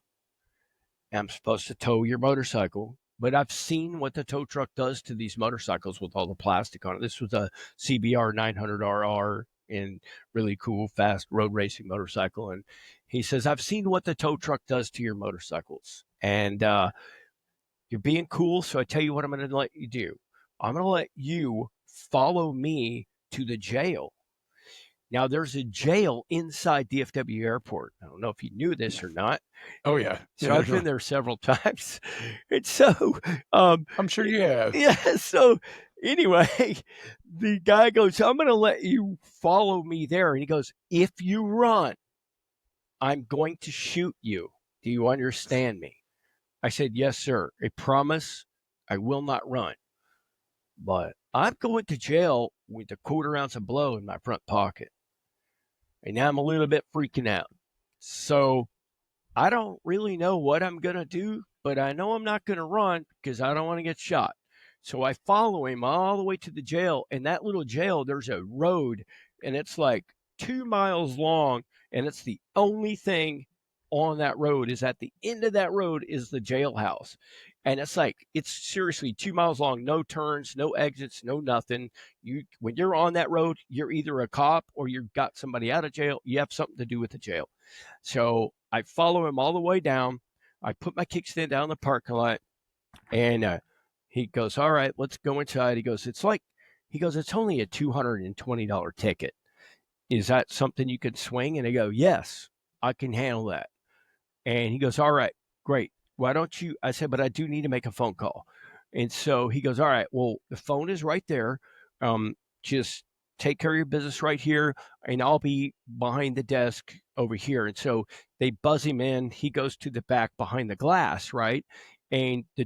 I'm supposed to tow your motorcycle. But I've seen what the tow truck does to these motorcycles with all the plastic on it. This was a CBR 900RR, and really cool, fast road racing motorcycle." And he says, "I've seen what the tow truck does to your motorcycles. And you're being cool. So I tell you what I'm going to let you do. I'm going to let you follow me to the jail." Now, there's a jail inside DFW Airport. I don't know if you knew this or not. Oh yeah. So I've been there several times. And so, I'm sure you have. yeah. So anyway, the guy goes, "I'm going to let you follow me there." And he goes, "If you run, I'm going to shoot you. Do you understand me?" I said, "Yes, sir. I promise I will not run. But I'm going to jail with a quarter ounce of blow in my front pocket. And now I'm a little bit freaking out. So I don't really know what I'm going to do, but I know I'm not going to run because I don't want to get shot." So I follow him all the way to the jail. And that little jail, there's a road, and it's like 2 miles long. And it's the only thing on that road, is at the end of that road is the jailhouse. And it's seriously 2 miles long, no turns, no exits, no nothing. When you're on that road, you're either a cop or you've got somebody out of jail. You have something to do with the jail. So I follow him all the way down. I put my kickstand down in the parking lot, and he goes, "All right, let's go inside." He goes, "It's only a $220 ticket. Is that something you could swing?" And I go, "Yes, I can handle that." And he goes, "All right, great. Why don't you?" I said, "But I do need to make a phone call." And so he goes, "All right, well, the phone is right there. Just take care of your business right here, and I'll be behind the desk over here." And so they buzz him in. He goes to the back behind the glass, right? And the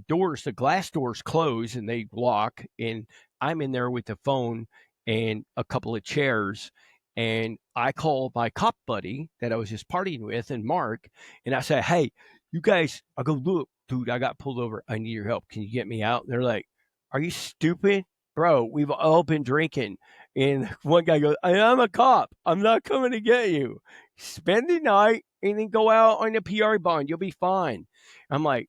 glass doors close and they lock. And I'm in there with the phone and a couple of chairs. And I call my cop buddy that I was just partying with, and Mark, and I say, "Hey, you guys," I go, "Look, dude, I got pulled over. I need your help. Can you get me out?" And they're like, "Are you stupid, bro, we've all been drinking. And one guy goes, I'm a cop. I'm not coming to get you. Spend the night and then go out on a PR bond. You'll be fine. I'm like,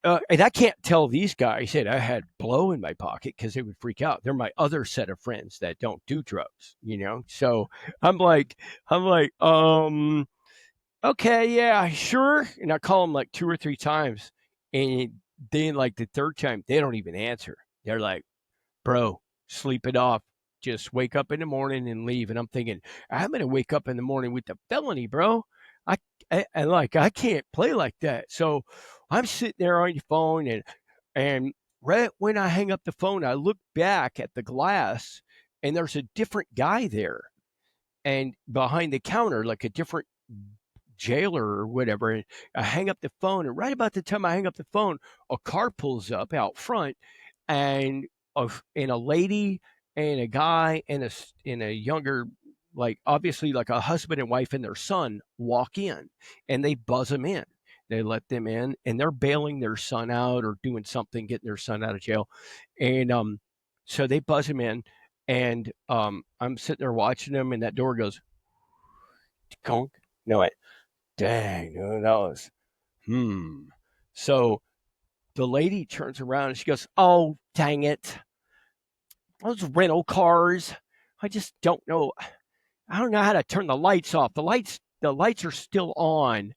and I can't tell these guys that I had blow in my pocket because they would freak out. They're my other set of friends that don't do drugs, So I'm like, okay, yeah, sure. And I call them like 2 or 3 times, and then like the third time, they don't even answer. They're like, bro, sleep it off. Just wake up in the morning and leave. And I'm thinking, I'm gonna wake up in the morning with the felony, bro. I can't play like that. So I'm sitting there on the phone, and right when I hang up the phone, I look back at the glass, and there's a different guy there, and behind the counter, like a different jailer or whatever. And I hang up the phone, and right about the time I hang up the phone, a car pulls up out front, and a lady and a guy and a younger, like obviously like a husband and wife and their son walk in, and they buzz them in. They let them in, and they're bailing their son out or doing something, getting their son out of jail, and so they buzz him in, and I'm sitting there watching them, and that door goes, conk. No, wait, dang, that was, So the lady turns around and she goes, "Oh, dang it. Those rental cars. I just don't know. I don't know how to turn the lights off. The lights are still on."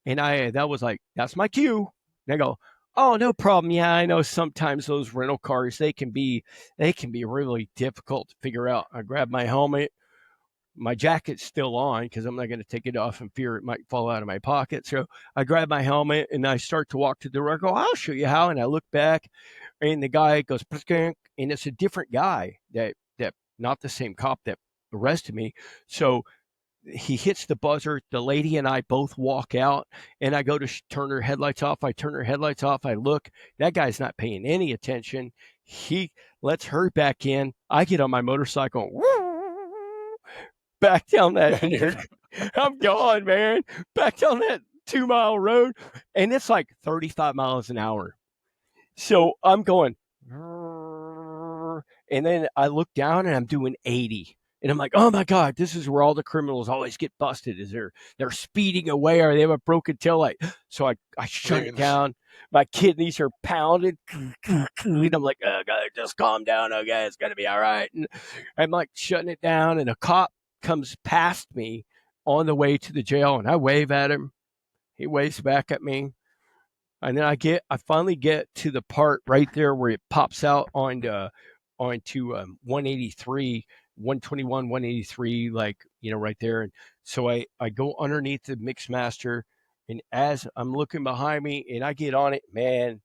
And that was like, that's my cue. And I go, "Oh, no problem. Yeah, I know sometimes those rental cars, they can be really difficult to figure out." I grab my helmet. My jacket's still on because I'm not going to take it off in fear it might fall out of my pocket. So I grab my helmet and I start to walk to the door. I go, "I'll show you how." And I look back, and the guy goes, and it's a different guy that not the same cop that arrested me. So he hits the buzzer. The lady and I both walk out, and I go to turn her headlights off. I turn her headlights off. I look. That guy's not paying any attention. He lets her back in. I get on my motorcycle. Back down that. I'm gone, man. Back down that 2-mile road, and it's like 35 miles an hour. So I'm going, and then I look down and I'm doing 80. And I'm like, oh my God, this is where all the criminals always get busted, is they're speeding away or they have a broken taillight. So I shut it down. My kidneys are pounded. And I'm like, oh God, just calm down. Okay, it's gonna be all right. And I'm like shutting it down, and a cop comes past me on the way to the jail, and I wave at him. He waves back at me. And then I finally get to the part right there where it pops out onto 183, 121, 183, like, right there. And so I go underneath the mix master, and as I'm looking behind me and I get on it, man,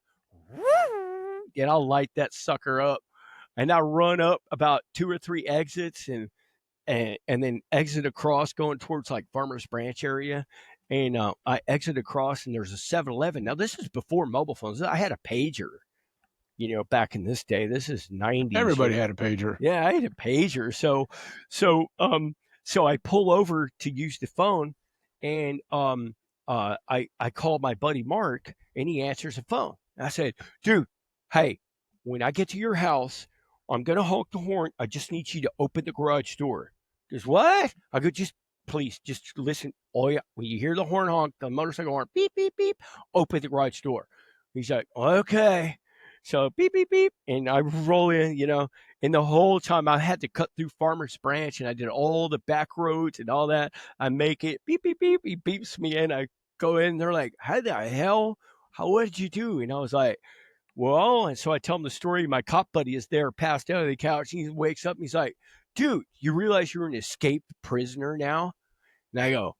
and I'll light that sucker up. And I run up about 2 or 3 exits, and then exit across going towards like Farmers Branch area. And I exit across, and there's a 7-Eleven. Now, this is before mobile phones. I had a pager, back in this day. This is 90s. Everybody had a pager. Yeah, I had a pager. So I pull over to use the phone, and I call my buddy Mark, and he answers the phone. I said, "Dude, hey, when I get to your house, I'm gonna honk the horn. I just need you to open the garage door." He goes, "What?" I go, "Please, just listen. Oh yeah, when you hear the horn honk, the motorcycle horn, beep beep beep, open the garage door." He's like, "Okay." So beep beep beep, and I roll in, and the whole time I had to cut through Farmers Branch, and I did all the back roads and all that. I make it beep beep beep. He beeps me in. I go in. And they're like, "How the hell? What did you do?" And I was like, "Well," and so I tell him the story. My cop buddy is there, passed out on the couch. He wakes up and he's like, "Dude, you realize you're an escaped prisoner now?" And I go,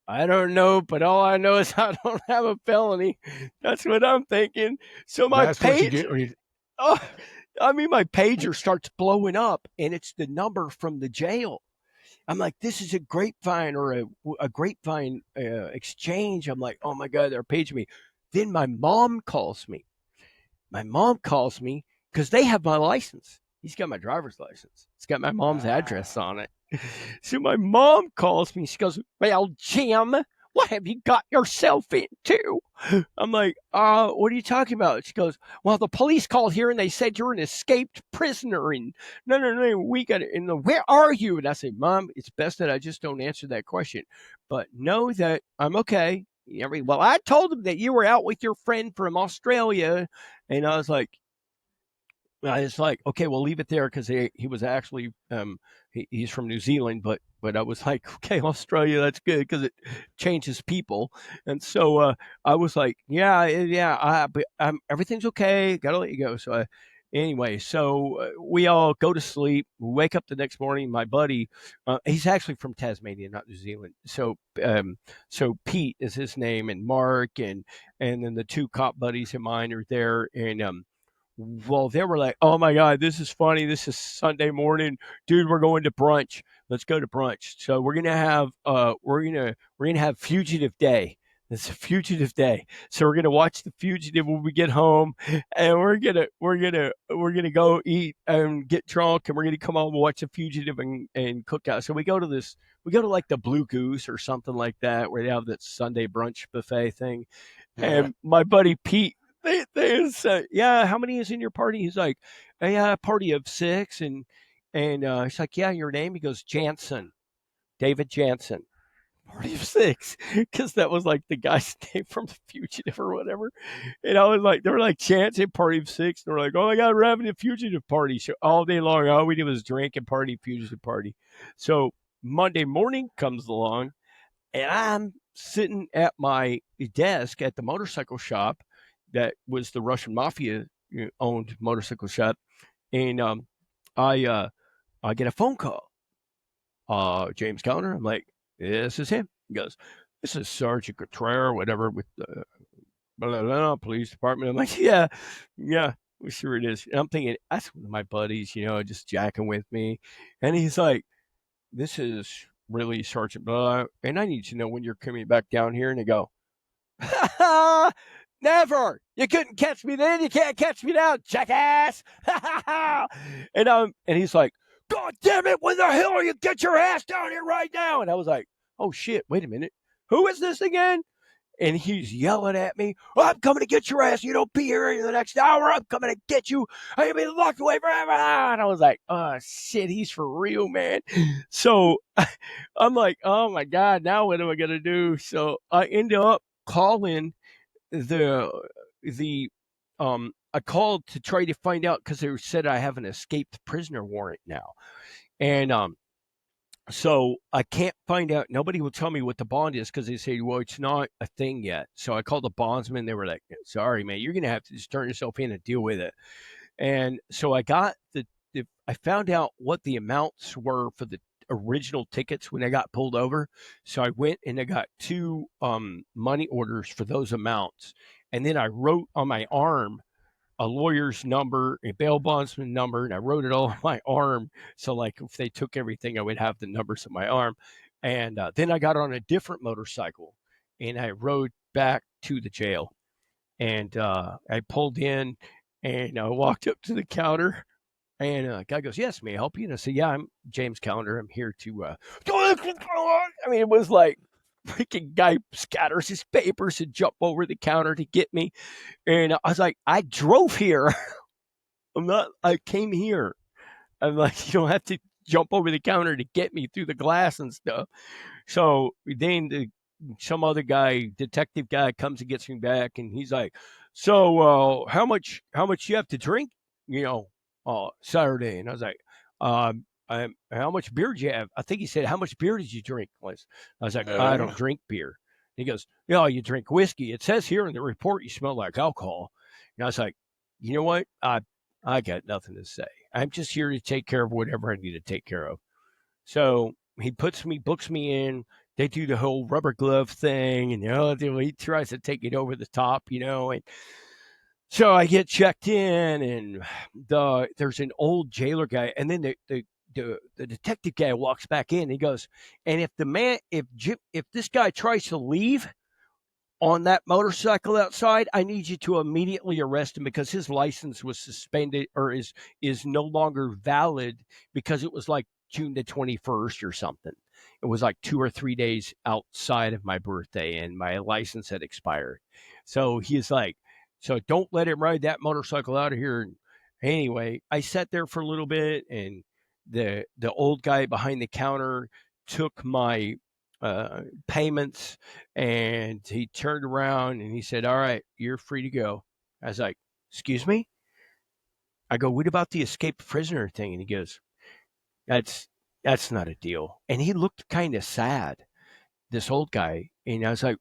I don't know, but all I know is I don't have a felony. That's what I'm thinking. So my pager, my pager starts blowing up, and it's the number from the jail. I'm like, this is a grapevine or a grapevine exchange. I'm like, oh my God, they're paging me. Then my mom calls me. My mom calls me because they have my license. He's got my driver's license. It's got my mom's address on it. So my mom calls me. She goes, "Well, Jim, what have you got yourself into? I'm like, what are you talking about? She goes, well, the police called here and they said you're an escaped prisoner. And no, we got it. And where are you? And I said, Mom, it's best that I just don't answer that question. But know that I'm okay. Well, I told them that you were out with your friend from Australia. And I was like, it's like, okay, we'll leave it there because he was actually he's from New Zealand, but I was like, okay, Australia, that's good because it changes people, and so I was like, yeah, but everything's okay. Gotta let you go. So anyway, so we all go to sleep. We wake up the next morning. My buddy, he's actually from Tasmania, not New Zealand. So Pete is his name, and Mark, and then the two cop buddies of mine are there, and well, they were like, "Oh my God, this is funny. This is Sunday morning, dude. We're going to brunch. Let's go to brunch." So we're gonna have Fugitive Day. It's a Fugitive Day. So we're gonna watch The Fugitive when we get home, and we're gonna go eat and get drunk, and we're gonna come home and watch The Fugitive and cook out. So we go to like the Blue Goose or something like that, where they have that Sunday brunch buffet thing. Yeah. And my buddy Pete, they said, yeah, how many is in your party? He's like, yeah, a party of 6. And he's like, yeah, your name? He goes, Jansen, David Jansen. Party of 6, because that was like the guy's name from The Fugitive or whatever. And I was like, they were like, Jansen, Party of 6. And they're like, oh my God, we're having a Fugitive party. So all day long, all we did was drink and party, Fugitive party. So Monday morning comes along, and I'm sitting at my desk at the motorcycle shop that was the Russian mafia owned motorcycle shop, and I get a phone call. James Callender. I'm like, this is him. He goes, this is Sergeant Cotrera, whatever, with the blah, blah, blah, police department. I'm like, yeah, well, sure it is. And I'm thinking that's one of my buddies, just jacking with me, and he's like, this is really Sergeant blah, and I need to know when you're coming back down here. And they go, never. You couldn't catch me then. You can't catch me now, jackass. And he's like, God damn it! When the hell are you? Get your ass down here right now! And I was like, oh shit! Wait a minute. Who is this again? And he's yelling at me, I'm coming to get your ass. You don't be here in the next hour. I'm coming to get you. I'm going to be locked away forever. And I was like, oh, shit, he's for real, man. So I'm like, oh, my God, now what am I going to do? So I end up calling I called to try to find out because they said I have an escaped prisoner warrant now. And so I can't find out. Nobody will tell me what the bond is because they say, well, it's not a thing yet. So I called the bondsman. They were like, sorry, man, you're going to have to just turn yourself in and deal with it. And so I got I found out what the amounts were for the original tickets when I got pulled over. So I went and I got 2 money orders for those amounts. And then I wrote on my arm a lawyer's number, a bail bondsman number, and I wrote it all on my arm. So, like, if they took everything, I would have the numbers on my arm. And then I got on a different motorcycle, and I rode back to the jail. And I pulled in, and I walked up to the counter, and the guy goes, yes, may I help you? And I said, yeah, I'm James Callender. I'm here to, I mean, it was like, freaking guy scatters his papers and jump over the counter to get me. And I was like, I drove here. I came here. I'm like, you don't have to jump over the counter to get me through the glass and stuff. So then some other guy, detective guy, comes and gets me back, and he's like, so how much you have to drink, Saturday? And I was like, how much beer did you have? I think he said, how much beer did you drink? I was like, I don't drink beer. He goes, yeah, you drink whiskey. It says here in the report you smell like alcohol. And I was like, you know what? I got nothing to say. I'm just here to take care of whatever I need to take care of. So he books me in. They do the whole rubber glove thing, and he tries to take it over the top, and so I get checked in, and there's an old jailer guy, and then the detective guy walks back in. And he goes, and if this guy tries to leave on that motorcycle outside, I need you to immediately arrest him because his license was suspended or is no longer valid because it was like June the 21st or something. It was like 2 or 3 days outside of my birthday, and my license had expired. So he's like, "So don't let him ride that motorcycle out of here." And anyway, I sat there for a little bit, and the old guy behind the counter took my payments, and he turned around and he said, "All right, you're free to go." I was like, "Excuse me?" I go, "What about the escaped prisoner thing?" And he goes, "That's that's not a deal." And he looked kind of sad, this old guy. And I was like,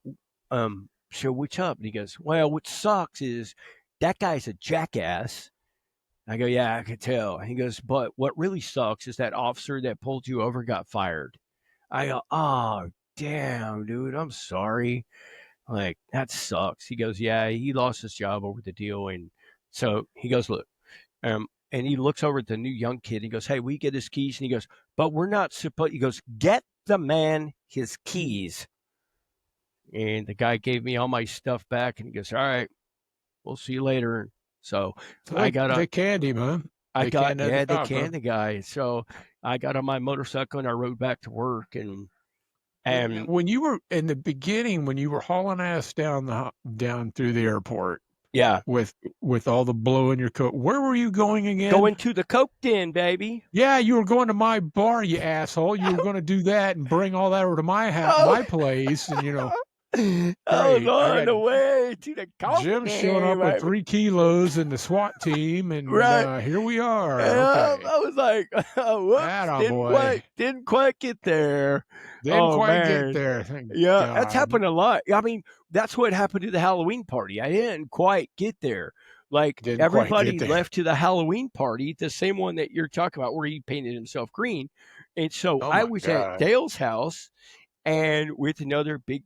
"So what's up?" And he goes, "Well, what sucks is that guy's a jackass." I go, "Yeah, I could tell." And he goes, "But what really sucks is that officer that pulled you over got fired." I go, "Oh, damn, dude, I'm sorry. Like, that sucks." He goes, "Yeah, he lost his job over the deal." And so he goes, "Look," and he looks over at the new young kid. He goes, "Hey, we get his keys." And he goes, "But we're not supposed," he goes, "Get the man his keys." And the guy gave me all my stuff back, and he goes, "All right, we'll see you later." So So I got they a, canned him, huh? I They got, canned at the yeah, they top, huh? canned the guy. So I got on my motorcycle and I rode back to work, Now, and when you were in the beginning, when you were hauling ass down through the airport yeah, with all the blow in your coat, where were you going again? going to the Coke Den, baby. Yeah, you were going to my bar, you asshole. You were going to do that and bring all that over to Oh, my place, and I was great. I on got the way to the Coke Jim showing Den, up with baby. 3 kilos and the SWAT team, and Right. here we are. Yeah, Okay, I was like, whoops, atta boy, didn't quite get there. didn't Oh quite get man. there. Thank Yeah, that's God, happened a lot. I mean, that's what happened to the Halloween party. I didn't quite get there. Like didn't quite get everybody there. left to the Halloween party, the same one that you're talking about where he painted himself green. And so Oh I my was at God. Dale's house and with another big,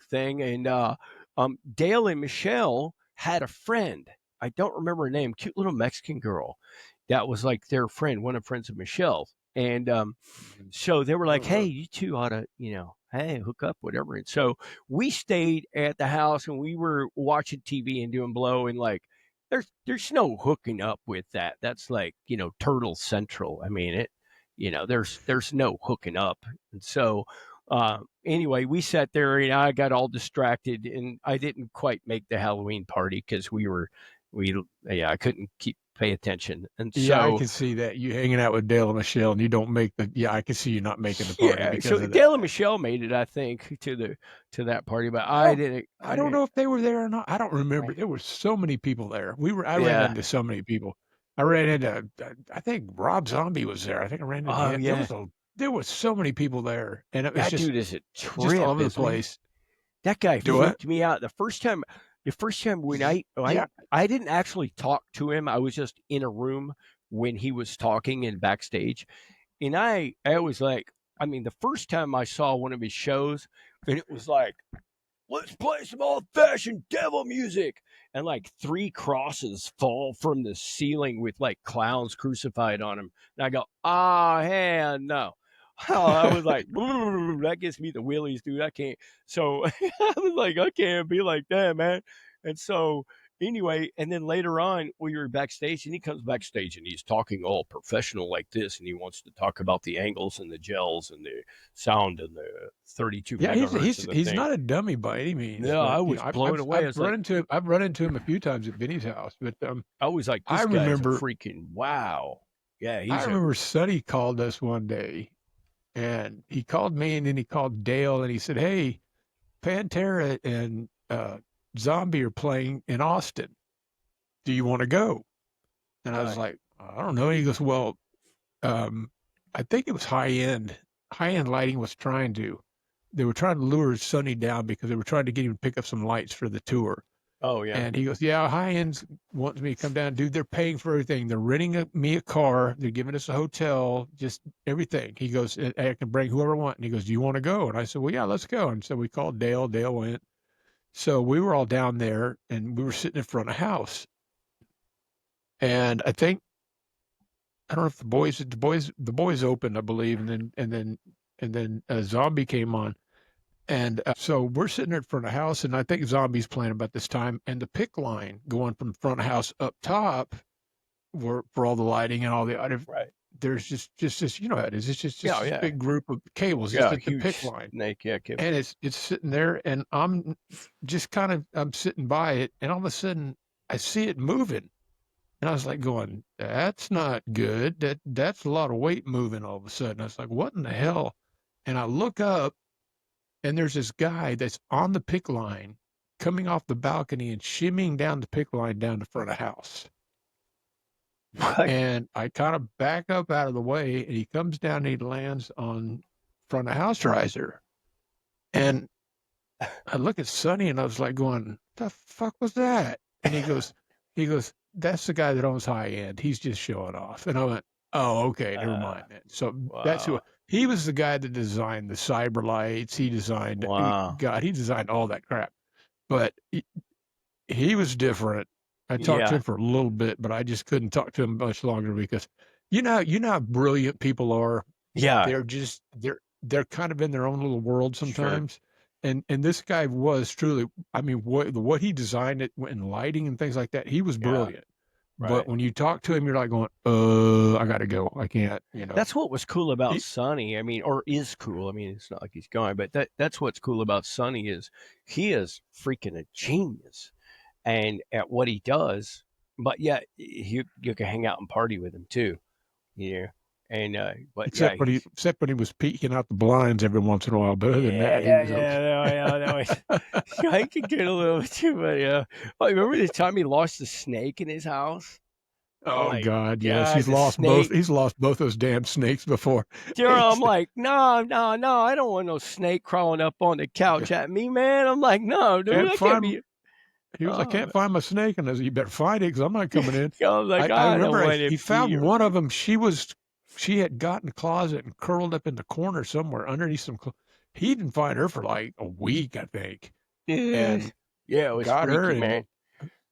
thing. And Dale and Michelle had a friend. I don't remember her name, cute little Mexican girl that was like their friend, one of the friends of Michelle. And so they were like, "Hey, you two ought to, hey, hook up, whatever." And so we stayed at the house and we were watching TV and doing blow. And like, there's no hooking up with that. That's like, Turtle Central. I mean, there's no hooking up. And so anyway, we sat there and I got all distracted and I didn't quite make the Halloween party because I couldn't pay attention. And Yeah, I so, can see that you hanging out with Dale and Michelle, and you don't make the. Yeah, I can see you not making the party yeah, because so of Dale and that. Michelle made it, I think, to that party, but I Well, didn't. I I don't didn't. know if they were there or not. I don't remember. There were so many people there. I ran Yeah. into so many people. I ran into. I think Rob Zombie was there. I think I ran into Oh him. yeah. There was so many people there, and it was That dude is a just all trip, over the isn't he? place. That guy Do it. freaked me out the first time when I Yeah. I I didn't actually talk to him. I was just in a room when he was talking and backstage. And I was like, I mean, the first time I saw one of his shows, and it was like, "Let's play some old fashioned devil music." And like 3 crosses fall from the ceiling with like clowns crucified on them. And I go, "Oh, hell no." Oh, I was like, that gives me the willies, dude. I can't. So I was like, I can't be like that, man. And so anyway, and then later on, we were backstage, and he comes backstage and he's talking all professional like this, and he wants to talk about the angles and the gels and the sound and the 32 Yeah, megahertz and the he's thing. not a dummy by any means, No, but I was blown away. I was like, I've run into him a few times at Vinny's house, but this I guy's a remember freaking wow. Yeah, I he's a remember Sonny called us one day, and he called me, and then he called Dale, and he said, "Hey, Pantera and Zombie are playing in Austin. Do you want to go?" And I was guy. like, "I don't know." And he goes, "Well, um, I think it was high end. High end lighting was trying to. They were trying to lure Sonny down because they were trying to get him to pick up some lights for the tour." Oh yeah, And he goes, "Yeah, high ends wants me to come down, dude. They're paying for everything. They're renting me a car. They're giving us a hotel, just everything." He goes, "And I can bring whoever I want." And he goes, "Do you want to go?" And I said, "Well, yeah, let's go." And so we called Dale. Dale went. So we were all down there, and we were sitting in front of a house. And I don't know if the boys opened, I believe, and then Zombie came on. And so we're sitting there in front of the house, and I think Zombie's playing about this time, and the pick line going from front of house up top for all the lighting and all the other right. there's just this, you know how it is. It's just Yeah, this yeah, big group of cables just yeah. at the pick Huge line, snake. Yeah, cable. and it's sitting there, and I'm just kind of I'm sitting by it, and all of a sudden I see it moving, and I was like going, "That's not good. That's a lot of weight moving all of a sudden." I was like, "What in the hell?" And I look up, and there's this guy that's on the pick line, coming off the balcony and shimmying down the pick line down the front of the house. What? And I kind of back up out of the way, and he comes down and he lands on front of house riser. And I look at Sonny and I was like going, the fuck was that? And he goes, that's the guy that owns High End. He's just showing off. And I went, oh, okay, never mind then. So that's who Wow. he was, the guy that designed the cyber lights. He designed, Wow. God, he designed all that crap. But he was different. I talked to Yeah. him for a little bit, but I just couldn't talk to him much longer because you know how brilliant people are. Yeah. They're just they're kind of in their own little world Sure. sometimes. And this guy was truly, I mean, what he designed it in lighting and things like that, he was Yeah. brilliant. Right. But when you talk to him, you're like going, I gotta go. I can't, you know. That's what was cool about He- Sonny. I mean, or is cool. I mean, it's not like he's going, but that's what's cool about Sonny is he is freaking a genius and at what he does. But yeah, you can hang out and party with him too, you know. And but yeah, except when he was peeking out the blinds every once in a while. But other than that, he was okay. I could get a little bit too much. Yeah. Oh, remember the time he lost the snake in his house? Oh My God, yes. God, the snake. He's lost both those damn snakes before. Dude, I'm like, no, I don't want no snake crawling up on the couch at me, man. I'm like, no, dude, Can't I can't find be. he was like, can't find my snake. And I said, you better find it because I'm not coming in. I was like, I I don't remember want to he found be. one of them. She had got in the closet and curled up in the corner somewhere underneath some he didn't find her for like a week, I think. And Yeah, it was got her freaky, and man.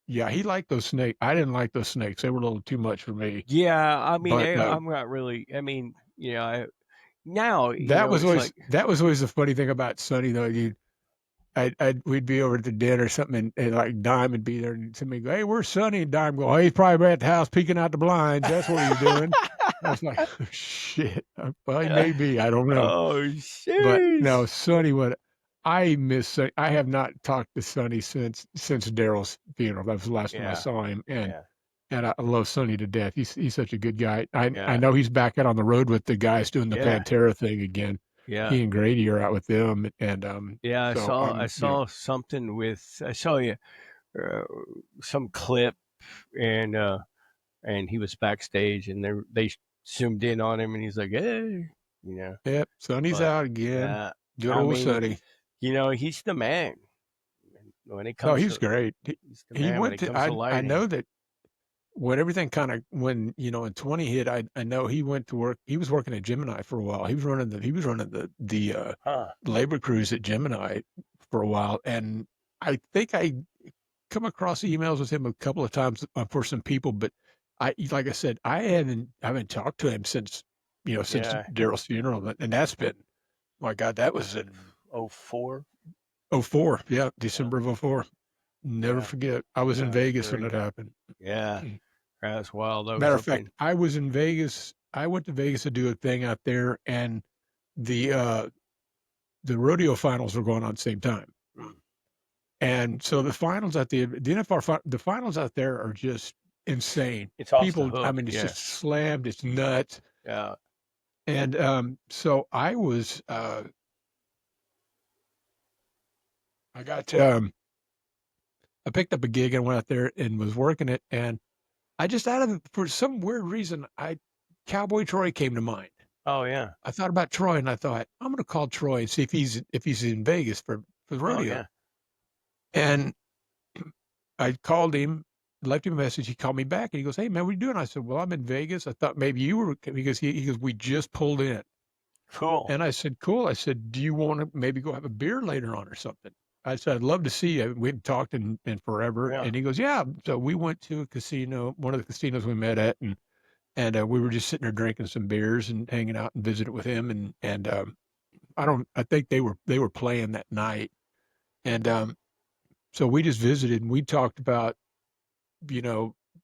yeah, he liked those snakes. I didn't like those snakes. They were a little too much for me. Yeah, I mean, But I'm not really. I mean, you know, now you know, it's like, that was always the funny thing about Sonny though. We'd be over at the den or something, and like Dime would be there, and somebody go, "Hey, where's Sonny?" And Dime go, "Oh, he's probably at the house peeking out the blinds. That's what he's doing." I was like, oh, "Shit, well, he may be. I don't know." oh shit. But no, Sonny, what I miss. I have not talked to Sonny since Daryl's funeral. That was the last time I saw him, and I love Sonny to death. He's such a good guy. I know he's back out on the road with the guys doing the Pantera thing again. Yeah. He and Grady are out with them, and yeah, I saw something with I saw you some clip and he was backstage and they zoomed in on him and he's like, hey, you know. Yep, Sonny's out again. Good old Sonny. You know, he's the man when it comes. No, he's great. He went to. I know that when everything when in 20 hit, I know he went to work. He was working at Gemini for a while. He was running the labor crews at Gemini for a while, and I think I come across emails with him a couple of times for some people, but like I said, I haven't talked to him since since Daryl's funeral, and that's been, my God, that was in 04. 04, yeah, December of 04. Never forget. I was in Vegas when it happened. Yeah. That's wild. Matter of fact, I was in Vegas. I went to Vegas to do a thing out there, and the rodeo finals were going on at the same time. And so the finals at the NFR, the finals out there are just insane. It's off people. The hook. I mean, it's just slammed. It's nuts. Yeah. And so I was. I got. I picked up a gig and went out there and was working it, and I just for some weird reason, Cowboy Troy came to mind. Oh yeah. I thought about Troy, and I thought I'm going to call Troy and see if he's in Vegas for the rodeo. Oh, yeah. And I called him, left him a message. He called me back, and he goes, "Hey man, what are you doing?" I said, "Well, I'm in Vegas. I thought maybe you were," because he goes, "We just pulled in." Cool. And I said, "Cool." I said, "Do you want to maybe go have a beer later on or something?" I said, "I'd love to see you. We hadn't talked in forever." Yeah. And he goes, "Yeah." So we went to a casino, one of the casinos we met at, and we were just sitting there drinking some beers and hanging out and visiting with him. And I think they were playing that night. And so we just visited and we talked about,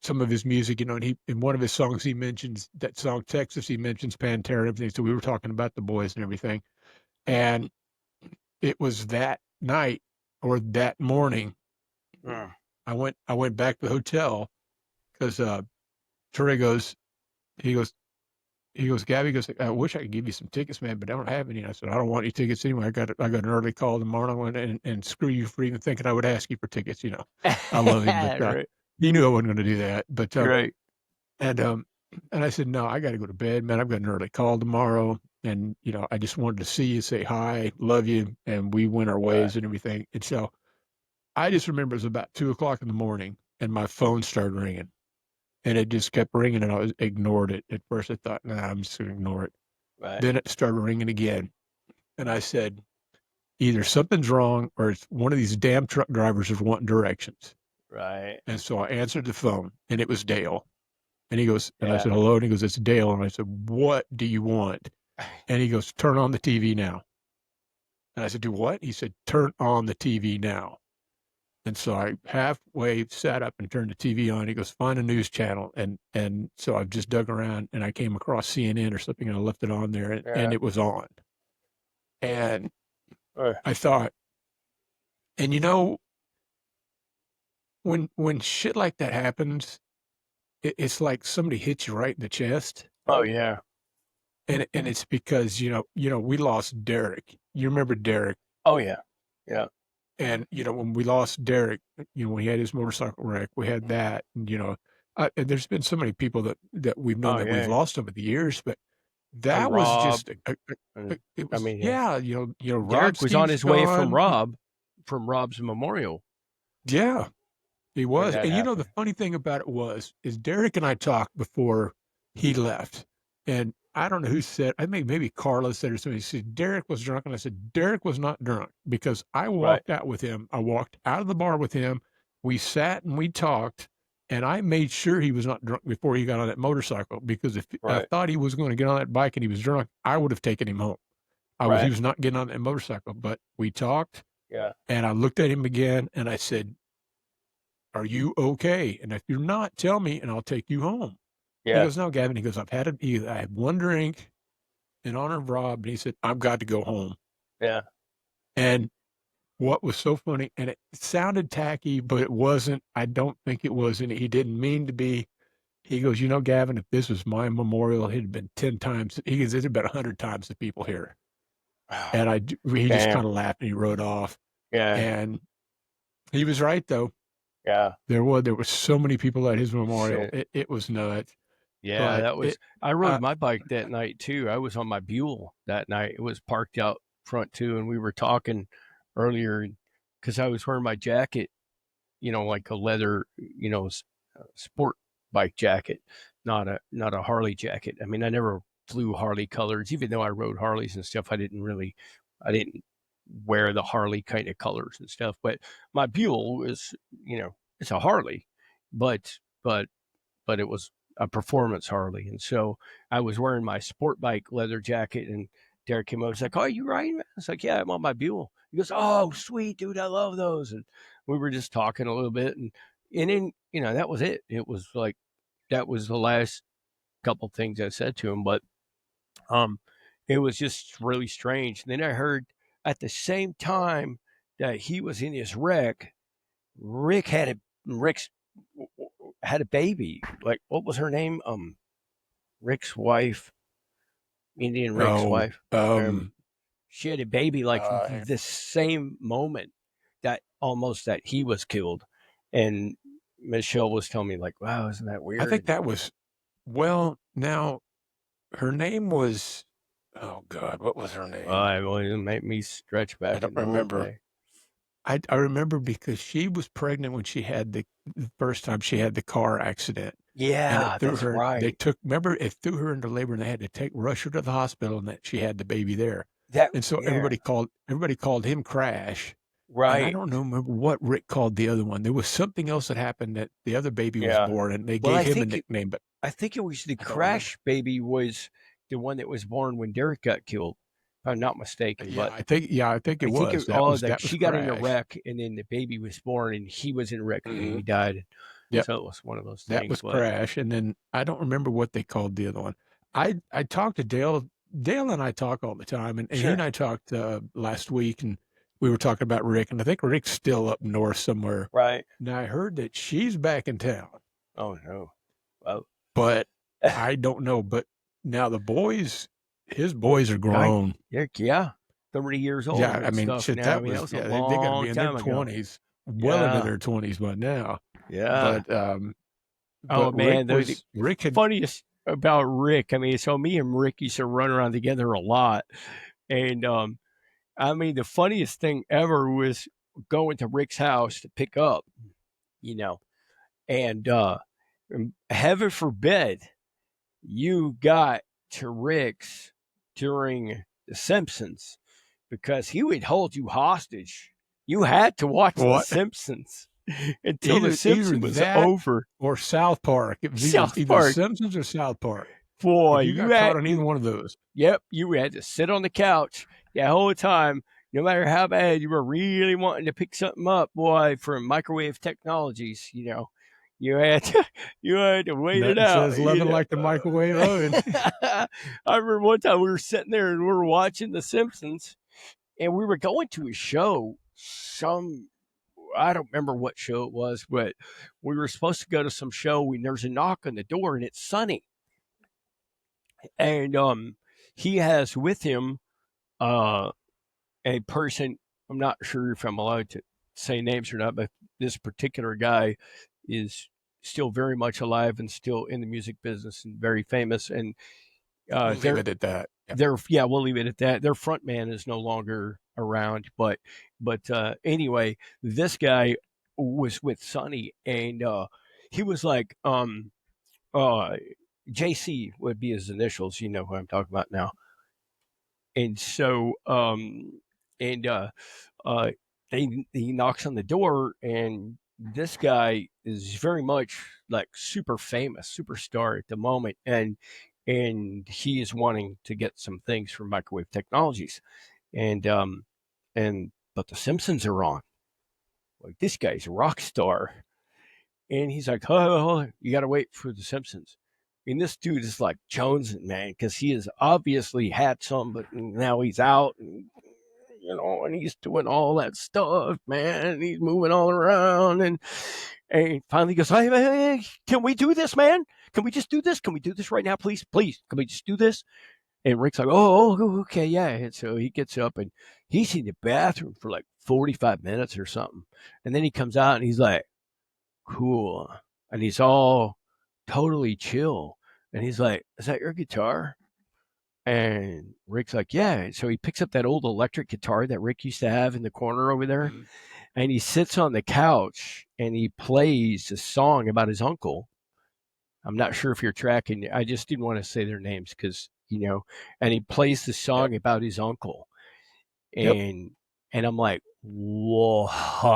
some of his music, and he in one of his songs he mentions that song Texas. He mentions Pantera and everything. So we were talking about the boys and everything, and it was that night or that morning. I went back to the hotel because Trey he goes, Gabby goes, I wish I could give you some tickets, man, but I don't have any. And I said, I don't want any tickets anyway. I got an early call tomorrow, and screw you for even thinking I would ask you for tickets. I love him, but Right. he knew I wasn't going to do that. But Right. and I said, no, I got to go to bed, man. I've got an early call tomorrow, and I just wanted to see you, say hi, love you, and we went our ways and everything. And so I just remember it was about 2:00 in the morning, and my phone started ringing. And it just kept ringing, and I ignored it. At first, I thought, nah, I'm just going to ignore it. Right. Then it started ringing again. And I said, either something's wrong or it's one of these damn truck drivers is wanting directions. Right. And so I answered the phone, and it was Dale. And he goes, and I Yeah. said, hello. And he goes, it's Dale. And I said, what do you want? And he goes, turn on the TV now. And I said, do what? He said, turn on the TV now. And so I halfway sat up and turned the TV on. He goes, find a news channel. And so I've just dug around, and I came across CNN or something, and I left it on there, and it was on. And I thought, and when shit like that happens, it's like somebody hits you right in the chest. Oh yeah. And it's because, we lost Derek. You remember Derek? Oh yeah. Yeah. And, when we lost Derek, when he had his motorcycle wreck, we had that. And, and there's been so many people that we've known that we've lost over the years, but that was Rob, just, it was, mean, Rob Derek was on his way from gone. Rob's memorial. Yeah, he was. that And, the happened. funny thing about it is Derek and I talked before he left. And I don't know who said, I think maybe Carla said or something. He said, Derek was drunk. And I said, Derek was not drunk because I walked out with him. I walked out of the bar with him. We sat and we talked, and I made sure he was not drunk before he got on that motorcycle, because if I thought he was going to get on that bike and he was drunk, I would have taken him home. He was not getting on that motorcycle, but we talked. Yeah. And I looked at him again and I said, are you okay? And if you're not, tell me and I'll take you home. Yeah. He goes, no, Gavin. He goes, I had one drink in honor of Rob. And he said, I've got to go home. Yeah. And what was so funny, and it sounded tacky, but it wasn't. I don't think it was. And he didn't mean to be. He goes, Gavin, if this was my memorial, it had been 10 times. He goes, there's about 100 times the people here. And he just kind of laughed and he rode off. Yeah. And he was right, though. Yeah. There were so many people at his memorial. It was nuts. Yeah, But that was. I rode my bike that night too. I was on my Buell that night. It was parked out front too, and we were talking earlier because I was wearing my jacket, like a leather, sport bike jacket, not a Harley jacket. I mean, I never flew Harley colors, even though I rode Harleys and stuff. I didn't wear the Harley kind of colors and stuff. But my Buell was, it's a Harley, but it was a performance Harley. And so I was wearing my sport bike leather jacket, and Derek came over. He's like, "Oh, you riding, man?" I was like, "Yeah, I'm on my Buell." He goes, "Oh, sweet, dude. I love those." And we were just talking a little bit, and then, that was it. It was like, that was the last couple things I said to him, but, it was just really strange. And then I heard at the same time that he was in his wreck, Rick's had a baby. Like, what was her name? Rick's wife, Indian Rick's wife. She had a baby like the same moment that he was killed. And Michelle was telling me, like, wow, isn't that weird? I think that was, now her name was, oh God, what was her name? It made me stretch back. I don't remember. I remember because she was pregnant when she had the first time she had the car accident. Yeah, that's right. They it threw her into labor, and they had to rush her to the hospital, and that she had the baby there. And so everybody called him Crash. Right. And I don't remember what Rick called the other one. There was something else that happened that the other baby was born, and they gave him a nickname. But I think it was the Crash baby was the one that was born when Derek got killed. If I'm not mistaken. Yeah, but I think it was. She got in a wreck, and then the baby was born, and he was in a wreck, and he died. Yep. So it was one of those That things. was But Crash, and then I don't remember what they called the other one. I talked to Dale. Dale and I talk all the time, and he Sure. and I talked last week, and we were talking about Rick, and I think Rick's still up north somewhere. right. Now I heard that she's back in town, Oh no. Well, but I don't know. But now his boys are grown. yeah, 30 years old Yeah, I and mean, stuff shit, now. I mean, that was a they got to long be in their time ago. 20s, well into Yeah. their 20s by now. Yeah. But Man, Rick had funniest about Rick. I mean, so me and Rick used to run around together a lot, and I mean, the funniest thing ever was going to Rick's house to pick up, you know, and heaven forbid you got to Rick's during The Simpsons because he would hold you hostage. You had to watch The What? Simpsons until The Simpsons was that over. or South Park. It was South either Park. Simpsons or South Park. Boy, If you got caught on either one of those. Yep, you had to sit on the couch the whole time, no matter how bad you were really wanting to pick something up, boy, from Microwave Technologies, you had to wait it Nothing out. says loving like the microwave oven. I remember one time we were sitting there and we were watching The Simpsons, and we were going to a show. I don't remember what show it was, but we were supposed to go to some show and there's a knock on the door and it's Sonny. And he has with him a person. I'm not sure if I'm allowed to say names or not, but this particular guy is still very much alive and still in the music business and very famous. And We'll leave it at that. we'll leave it at that. Their front man is no longer around, but anyway, this guy was with Sonny, and he was like JC would be his initials. You know who I'm talking about now. And so he knocks on the door, and this guy is very much like super famous, superstar at the moment, and he is wanting to get some things from Microwave Technologies, and but the Simpsons are on. Like, this guy's a rock star, and he's like, oh, you got to wait for the Simpsons. And this dude is like jonesing, man, because he has obviously had some, but now he's out, and and he's doing all that stuff, man. And he's moving all around, and he finally goes, hey, can we do this, man? Can we just do this? Can we do this right now, please? Please, can we just do this? And Rick's like, oh, okay, yeah. And so he gets up, and he's in the bathroom for like 45 minutes or something. And then he comes out, and he's like, cool. And he's all totally chill. And he's like, is that your guitar? And Rick's like, yeah. And so he picks up that old electric guitar that Rick used to have in the corner over there. Mm-hmm. And he sits on the couch and he plays a song about his uncle. I'm not sure if you're tracking. I just didn't want to say their names because, and he plays the song about his uncle. And I'm like, wow.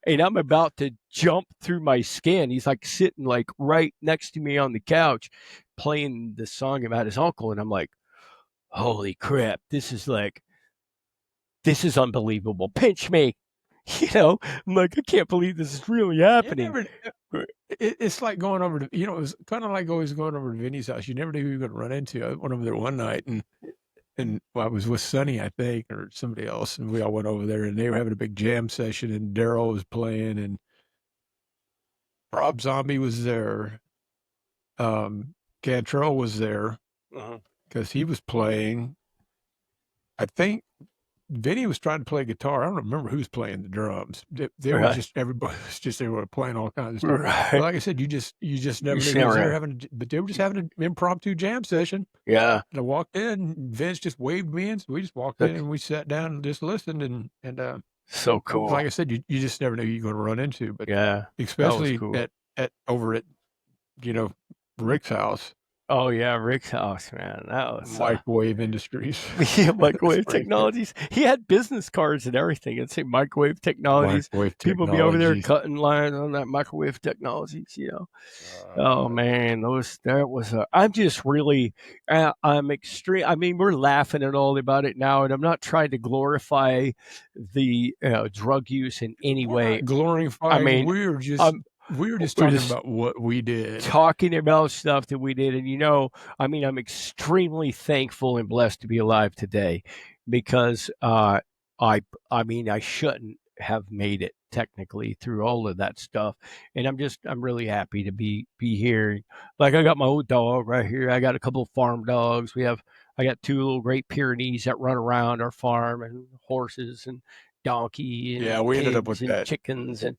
And I'm about to jump through my skin. He's like sitting like right next to me on the couch playing the song about his uncle. And I'm like, holy crap, this is unbelievable. Pinch me. I'm like, I can't believe this is really happening. It's like going over to, it was kind of like always going over to Vinny's house. You never knew who you were going to run into. I went over there one night and I was with Sonny, I think, or somebody else, and we all went over there, and they were having a big jam session, and Daryl was playing, and Rob Zombie was there. Cantrell was there because he was playing. I think Vinny was trying to play guitar. I don't remember who's playing the drums. They were just, everybody was just, they were playing all kinds of stuff. Right. But like I said, you just never knew. But they were just having an impromptu jam session. Yeah. And I walked in, Vince just waved me in. So we just walked in and we sat down and just listened. And so cool. Like I said, you just never know who you're going to run into. But yeah, especially cool. over at Rick's house. Oh yeah, Rick's house, man. That was Microwave Industries. Yeah, Microwave Technologies. He had business cards and everything. It'd say Microwave Technologies. People be over there cutting lines on that Microwave Technologies. Oh man, I'm just really, I'm extreme. I mean, we're laughing at all about it now, and I'm not trying to glorify the drug use in any way. Glorifying. I mean, we're just. We were just We're talking just about what we did. talking about stuff that we did. And, I mean, I'm extremely thankful and blessed to be alive today because I mean, I shouldn't have made it technically through all of that stuff. And I'm really happy to be here. Like I got my old dog right here. I got a couple of farm dogs. I got two little Great Pyrenees that run around our farm, and horses and donkey Yeah, and we ended up with pigs and that. chickens and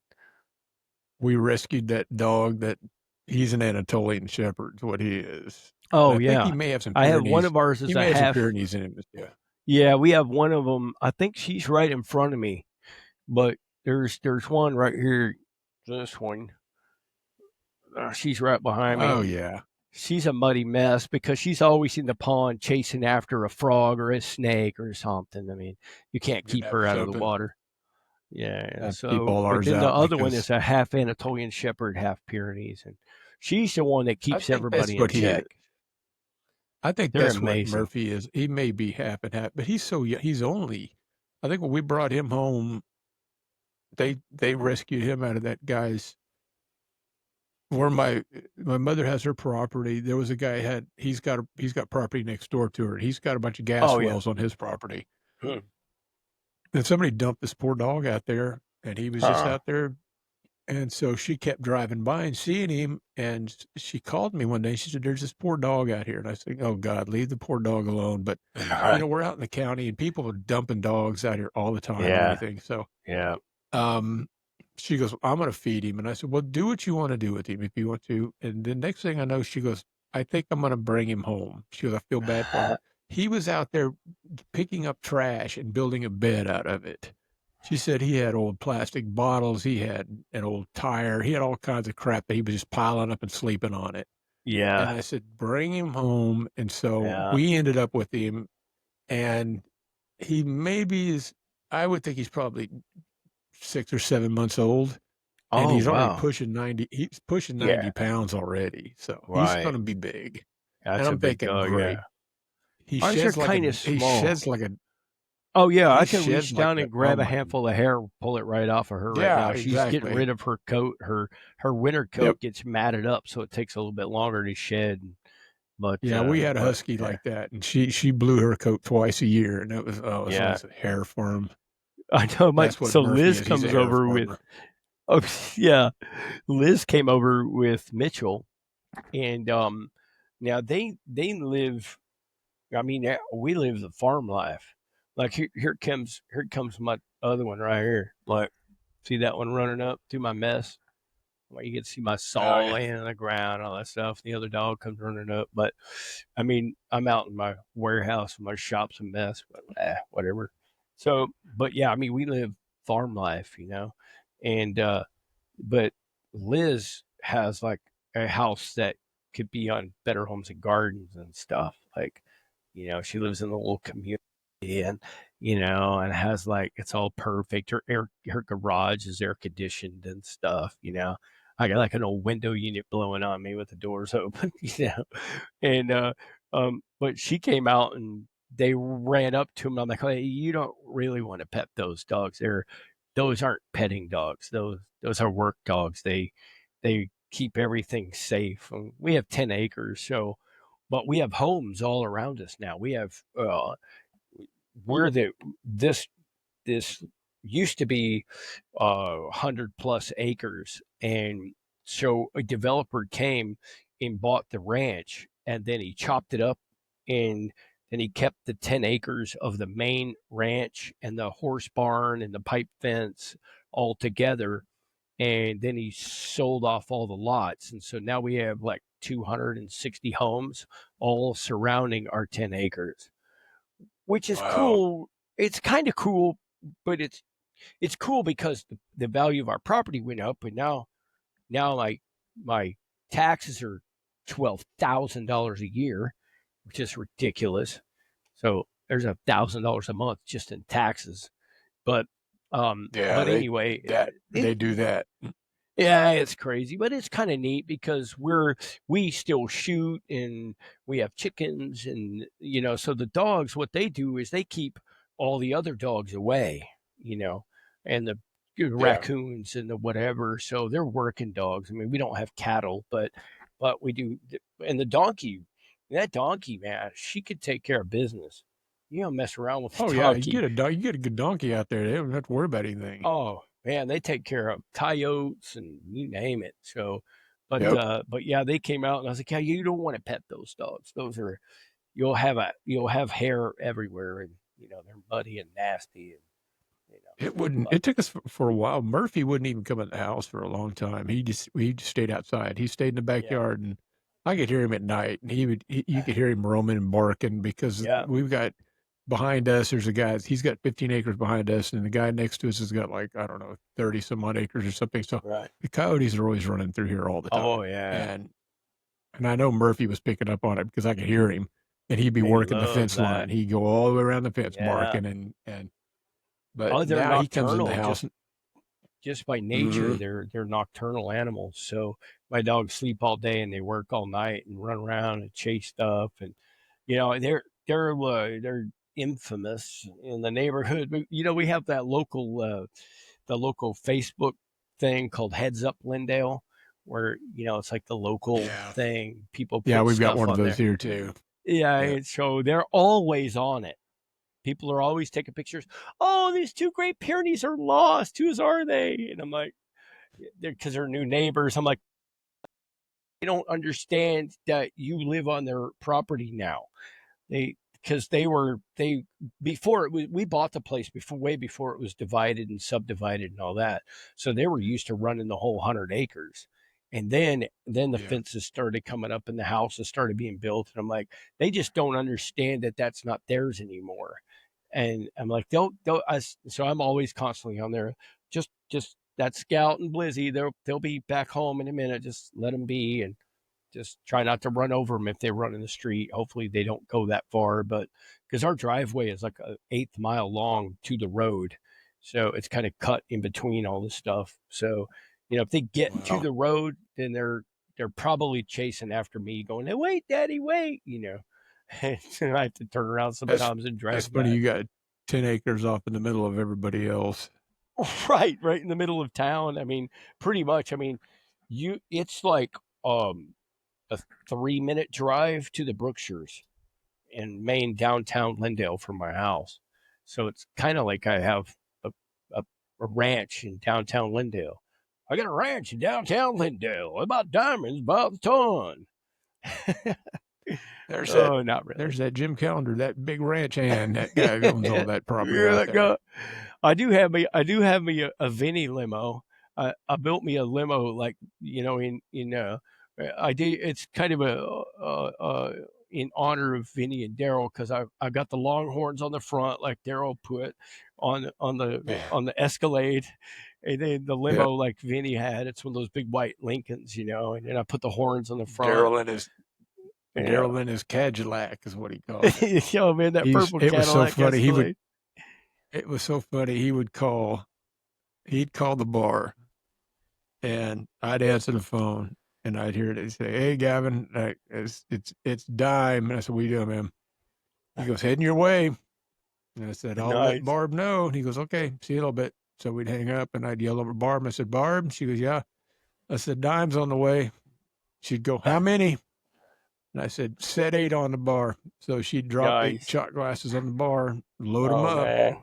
We rescued that dog that he's an Anatolian Shepherd, is what he is. And oh I think he yeah. may have some I have one Pyrenees. of ours He is a may have some half. Pyrenees in him. Yeah. Yeah, we have one of them. I think she's right in front of me, but there's one right here. This one, she's right behind me. Oh, yeah. She's a muddy mess because she's always in the pond chasing after a frog or a snake or something. I mean, you can't Gonna keep have her out of the something. water. Yeah. Have to keep So, all but ours then the out other one because is a half Anatolian Shepherd, half Pyrenees, and she's the one that I keeps think that's everybody in what he is. check. I think They're that's what amazing. Murphy is. He may be half and half, but he's so young. He's only, I think when we brought him home, they rescued him out of that guy's where my mother has her property. There was a guy he's got property next door to her. He's got a bunch of gas Oh yeah. wells on his property. Hmm. And somebody dumped this poor dog out there, and he was just Huh. out there. And so she kept driving by and seeing him, and she called me one day. She said, "There's this poor dog out here." And I said, "Oh God, leave the poor dog alone." But we're out in the county, and people are dumping dogs out here all the time and Yeah. everything. So Yeah. um, she goes, "I'm going to feed him." And I said, "Well, do what you want to do with him if you want to." And the next thing I know, she goes, "I think I'm going to bring him home." She goes, "I feel bad for him." He was out there picking up trash and building a bed out of it. She said he had old plastic bottles. He had an old tire. He had all kinds of crap that he was just piling up and sleeping on it. And Yeah. I said, "Bring him home." And so Yeah. we ended up with him, and he maybe is, I would think he's probably 6 or 7 months old, and Oh he's already wow. pushing 90. He's pushing Yeah. 90 pounds already. So he's Right. going to be big. And That's a I'm big thinking, dog. great. Yeah. He Ours are sheds like a, kind of he small. sheds like a, Oh yeah, he I can sheds reach like down a, and oh grab a my, handful of hair, pull it right off of her right yeah, now. She's getting exactly. rid of her coat. Her winter Yep. coat gets matted up, so it takes a little bit longer to shed. Yeah, we had a But husky yeah, like that, and she blew her coat twice a year, and it was so yeah. it's a hair farm. I know. That's what So Murphy Liz is. He's a comes hair over with. farmer. Oh yeah, Liz came over with Mitchell, and now they live. I mean, we live the farm life. Like here comes my other one right here. Like, see that one running up through my mess. Well, you can see my Oh saw yeah, laying on the ground, all that stuff. The other dog comes running up, but I mean, I'm out in my warehouse, my shop's a mess, but whatever. So, but yeah, I mean, we live farm life, and but Liz has like a house that could be on Better Homes and Gardens and stuff. Like, she lives in a little community and and has like it's all perfect. Her garage is air conditioned and stuff. I got like an old window unit blowing on me with the doors open. And but she came out and they ran up to him. I'm like, hey, you don't really want to pet those dogs. Those aren't petting dogs. Those are work dogs. They keep everything safe. And we have 10 acres, so but we have homes all around us now. We have we're the this used to be 100 plus acres, and so a developer came and bought the ranch, and then he chopped it up, and then he kept the 10 acres of the main ranch and the horse barn and the pipe fence all together, and then he sold off all the lots, and so now we have like 260 homes all surrounding our 10 acres, which is wow. cool. It's kind of cool, but it's cool because the value of our property went up, and now my taxes are $12,000 a year, which is ridiculous. So there's $1,000 a month just in taxes. But Yeah, but anyway, they do that. yeah, it's crazy, but it's kind of neat because we still shoot and we have chickens, and so the dogs, what they do is they keep all the other dogs away, and the raccoons and the whatever. So they're working dogs. I mean, we don't have cattle, but we do. And the donkey, that donkey, man, she could take care of business. You don't mess around with the Oh yeah, donkey. you get a good donkey out there. They don't have to worry about anything. Oh man, they take care of coyotes and you name it. So, Yep. but yeah, they came out and I was like, yeah, you don't want to pet those dogs. Those are you'll have hair everywhere, and they're muddy and nasty, and It wouldn't. but It took us for a while. Murphy wouldn't even come in the house for a long time. He just stayed outside. He stayed in the yeah, backyard, and I could hear him at night. And you could hear him roaming and barking because yeah, we've got behind us. There's a guy. He's got 15 acres behind us, and the guy next to us has got like I don't know 30 some odd acres or something. So right. the coyotes are always running through here all the Oh time, yeah, and I know Murphy was picking up on it because I could hear him, and he'd be they working the love fence line. that. He'd go all the way around the fence Yeah. barking and. But Oh, they're now he comes in the nocturnal. house. Just by nature, Mhm. they're nocturnal animals. So my dogs sleep all day and they work all night and run around and chase stuff, and they're infamous in the neighborhood. But, we have that local the local Facebook thing called Heads Up Lindale, where it's like the local Yeah. thing. People Yeah, put we've got stuff one of on those there. here too. Yeah, Yeah. and so they're always on it. People are always taking pictures. Oh, these two Great Pyrenees are lost. Whose are they? And I'm like, because they're new neighbors. I'm like, they don't understand that you live on their property now. Because they before it was, we bought the place way before it was divided and subdivided and all that. So they were used to running the whole 100 acres. And then the Yeah. fences started coming up and the houses started being built. And I'm like, they just don't understand that that's not theirs anymore. And I'm like, so I'm always constantly on there. Just that Scout and Blizzy, they'll be back home in a minute. Just let them be, and just try not to run over them if they run in the street. Hopefully they don't go that far, but because our driveway is like an eighth mile long to the road, so it's kind of cut in between all this stuff. So if they get to Wow. the road, then they're probably chasing after me, going, "Hey, wait, Daddy, wait!" And I have to turn around That's sometimes and that's drive funny. back. You got 10 acres off in the middle of everybody else. Right in the middle of town. I mean, pretty much. I mean, it's like a 3-minute drive to the Brookshires in Maine, downtown Lindale from my house. So it's kind of like I have a, a, a ranch in downtown Lindale. I got a ranch in downtown Lindale. I bought diamonds by the ton. There's Oh, not really. there's that Jim Callender, that big ranch hand. That guy owns all that property Yeah, out that there. guy. I do have me a Vinny limo. I built me a limo like I did. It's kind of in honor of Vinny and Daryl because I got the Longhorns on the front like Daryl put on Yeah. the Escalade, and then the Yeah. limo like Vinny had. It's one of those big white Lincolns, and then I put the horns on the front. Daryl and his Cadillac is what he called it. Yo, man, that purple It was so Cadillac funny. Escalade. It was so funny. He'd call the bar, and I'd answer the phone, and I'd hear it say, "Hey, Gavin, it's Dime." And I said, "What are you doing, man?" He goes, "Heading your way." And I said, "I'll let Nice. Barb know." And he goes, "Okay, see you in a little bit." So we'd hang up, and I'd yell over at Barb. And I said, "Barb?" She goes, "Yeah." I said, "Dime's on the way." She'd go, "How many?" And I said, "Set 8 on the bar." So she'd drop 8 Nice. shot glasses on the bar, load them Oh up, man.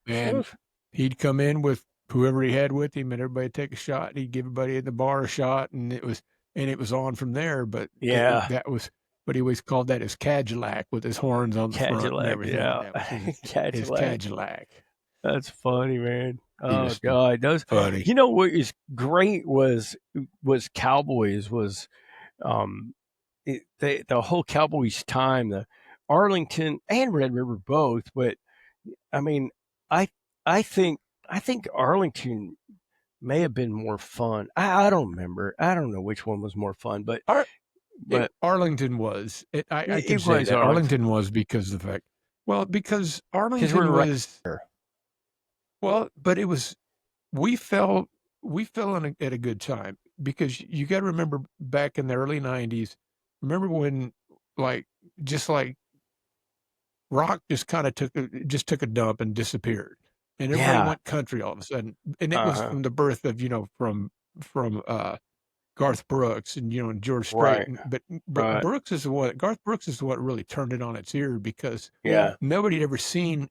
and he'd come in with whoever he had with him, and everybody take a shot. He'd give everybody in the bar a shot, and it was on from there. But Yeah. but he always called that his Cadillac with his horns on the front and Cadillac, everything. yeah. That was his Cadillac. Cadillac. That's funny, man. Oh Just God, those. funny. You know what is great was Cowboys was the whole Cowboys time, the Arlington and Red River both. But I mean, I I think Arlington may have been more fun. I don't remember. I don't know which one was more fun, but Arlington was. I can it say was that Arlington Arlington was because of the fact. Well, because because Arlington we're right was. there. Well, but it was. We fell at a good time because you got to remember back in the early '90s. Remember when, like, just like rock just kind of took a dump and disappeared. and everybody Yeah. went country all of a sudden. And it was Uh-huh. from the birth of, from Garth Brooks and, and George Strait. Right. But Right. Garth Brooks is what really turned it on its ear, because Yeah. nobody had ever seen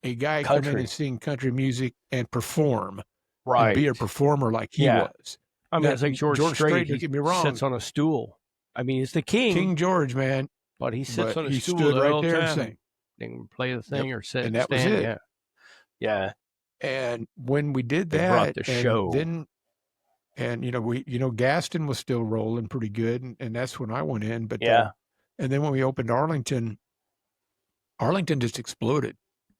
a guy come in and Country. sing country music and perform and be a Right. performer like he Yeah. was. I mean, Now, it's like George George Strait. Strait, don't He get me sits wrong, on a stool. I mean, he's the king, King George, man, but he sits but on a he stool stood the right whole there and time sang. and play the Yep. thing or sit And and that was stand. it. Yeah. Yeah. And when we did They brought that, the and show. then, and Gaston was still rolling pretty good, and that's when I went in. But Yeah. and then when we opened Arlington just exploded.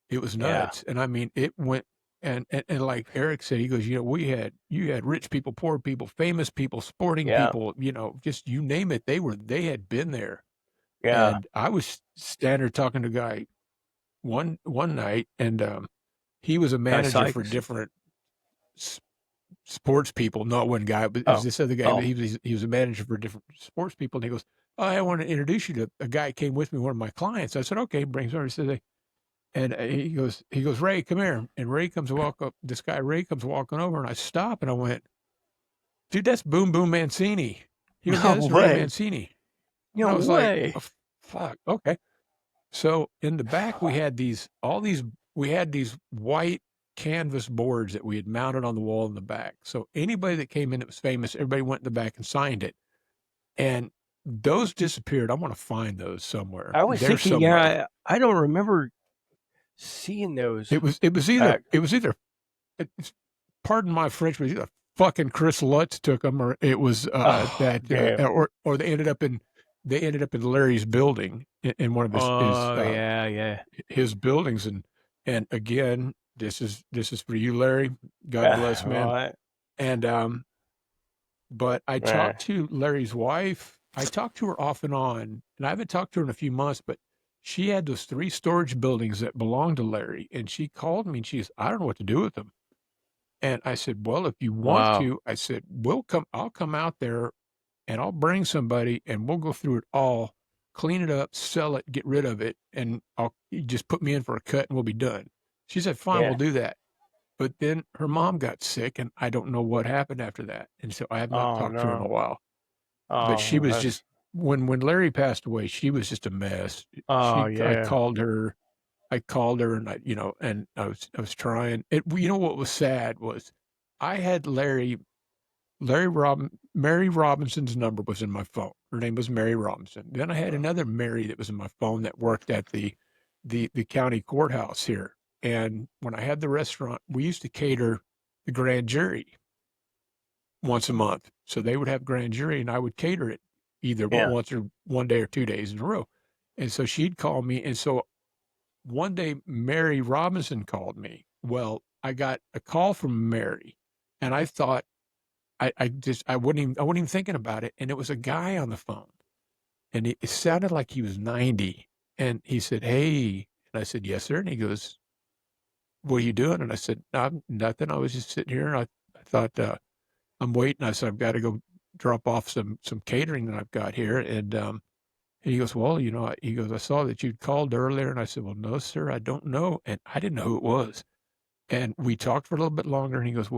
It was Yeah. nuts, and I mean, it went. And like Eric said, he goes, you had rich people, poor people, famous people, sporting Yeah. people, just you name it, they had been there. Yeah. And I was standing there talking to a guy one night, and he was a Guy manager for Sykes. different sports people. Not one guy, but it was Oh. this other guy. Oh. He was a manager for different sports people. And he goes, "Oh, I want to introduce you to a guy who came with me, one of my clients." I said, "Okay." Brings over. He says, and he goes, "Ray, come here." And Ray comes walk up. This guy Ray comes walking over, and I stop and I went, "Dude, that's Boom Boom Mancini." He goes, "Yeah, No this is Ray way. Mancini." And I No was like, way. "Oh, fuck, okay." So in the back we had these white canvas boards that we had mounted on the wall in the back. So anybody that came in that was famous, everybody went in the back and signed it. And those disappeared. I want to find those somewhere. I was They're thinking, somewhere. I don't remember seeing those. It was either pardon my French, but either fucking Chris Lutz took them, or it was damn. or they ended up in Larry's building, in one of Yeah. his buildings. And again, this is for you, Larry. God bless, man. Right. And but I talked to Larry's wife. I talked to her off and on, and I haven't talked to her in a few months, but she had those 3 storage buildings that belonged to Larry, and she called me and she goes, "I don't know what to do with them." And I said, "Well, if you want Wow. to," I said, I'll come out there and I'll bring somebody and we'll go through it all, clean it up, sell it, get rid of it, and you just put me in for a cut and we'll be done. She said, "Fine, Yeah. we'll do that." But then her mom got sick, and I don't know what happened after that. And so I have not Oh, talked to her in a no. while. But she Oh, was that's. just, when Larry passed away, she was just a mess. Oh, I yeah. called her, and I was trying. What was sad was I had Mary Robinson's number was in my phone. Her name was Mary Robinson. Then I had another Mary that was in my phone that worked at the county courthouse here. And when I had the restaurant, we used to cater the grand jury once a month. So they would have grand jury and I would cater it either Yeah. once or one day or 2 days in a row. And so she'd call me. And so one day Mary Robinson called me. Well, I got a call from Mary, and I thought, I wasn't even thinking about it. And it was a guy on the phone, and it sounded like he was 90. And he said, "Hey," and I said, "Yes, sir." And he goes, "What are you doing?" And I said, "Nothing. I was just sitting here, and I thought, I'm waiting." I said, "I've got to go drop off some catering that I've got here." And he goes, "Well, he goes, "I saw that you'd called earlier." And I said, "Well, no, sir, I don't know." And I didn't know who it was. And we talked for a little bit longer, and he goes,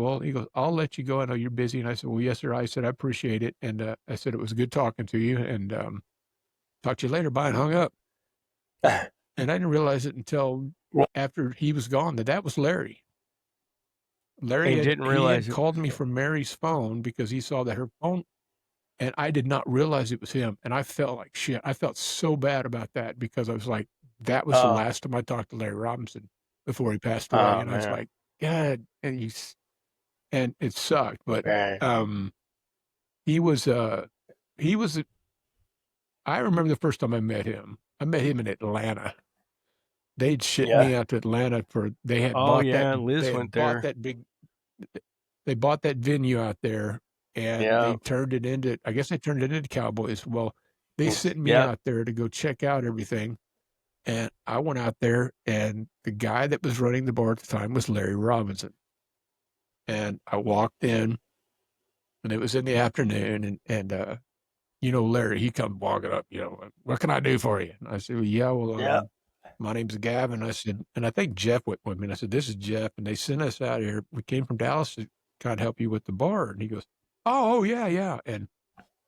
"I'll let you go. I know you're busy." And I said, "Well, yes, sir." I said, "I appreciate it." And I said, "It was good talking to you, and talk to you later." Bye, and hung up. And I didn't realize it until after he was gone that was Larry. And didn't realize He had it. called me from Mary's phone because he saw that her phone, and I did not realize it was him. And I felt like shit. I felt so bad about that because I was like, that was the last time I talked to Larry Robinson before he passed away. And I was like, God, and it sucked. But he was I remember the first time I met him. I met him in Atlanta. They'd shipped me out to Atlanta they had bought that. Liz They went had bought there. that big. They bought that venue out there, and they turned it into. I guess they turned it into Cowboys. Well, they sent me out there to go check out everything, and I went out there, and the guy that was running the bar at the time was Larry Robinson. And I walked in, and it was in the afternoon, and Larry, he come walking up, "What can I do for you?" And I said, "Well, yeah, well, my name's Gavin. I said, and I think Jeff went with me. And I said, this is Jeff. And they sent us out here. We came from Dallas to kind of help you with the bar. And he goes, oh, yeah, yeah. And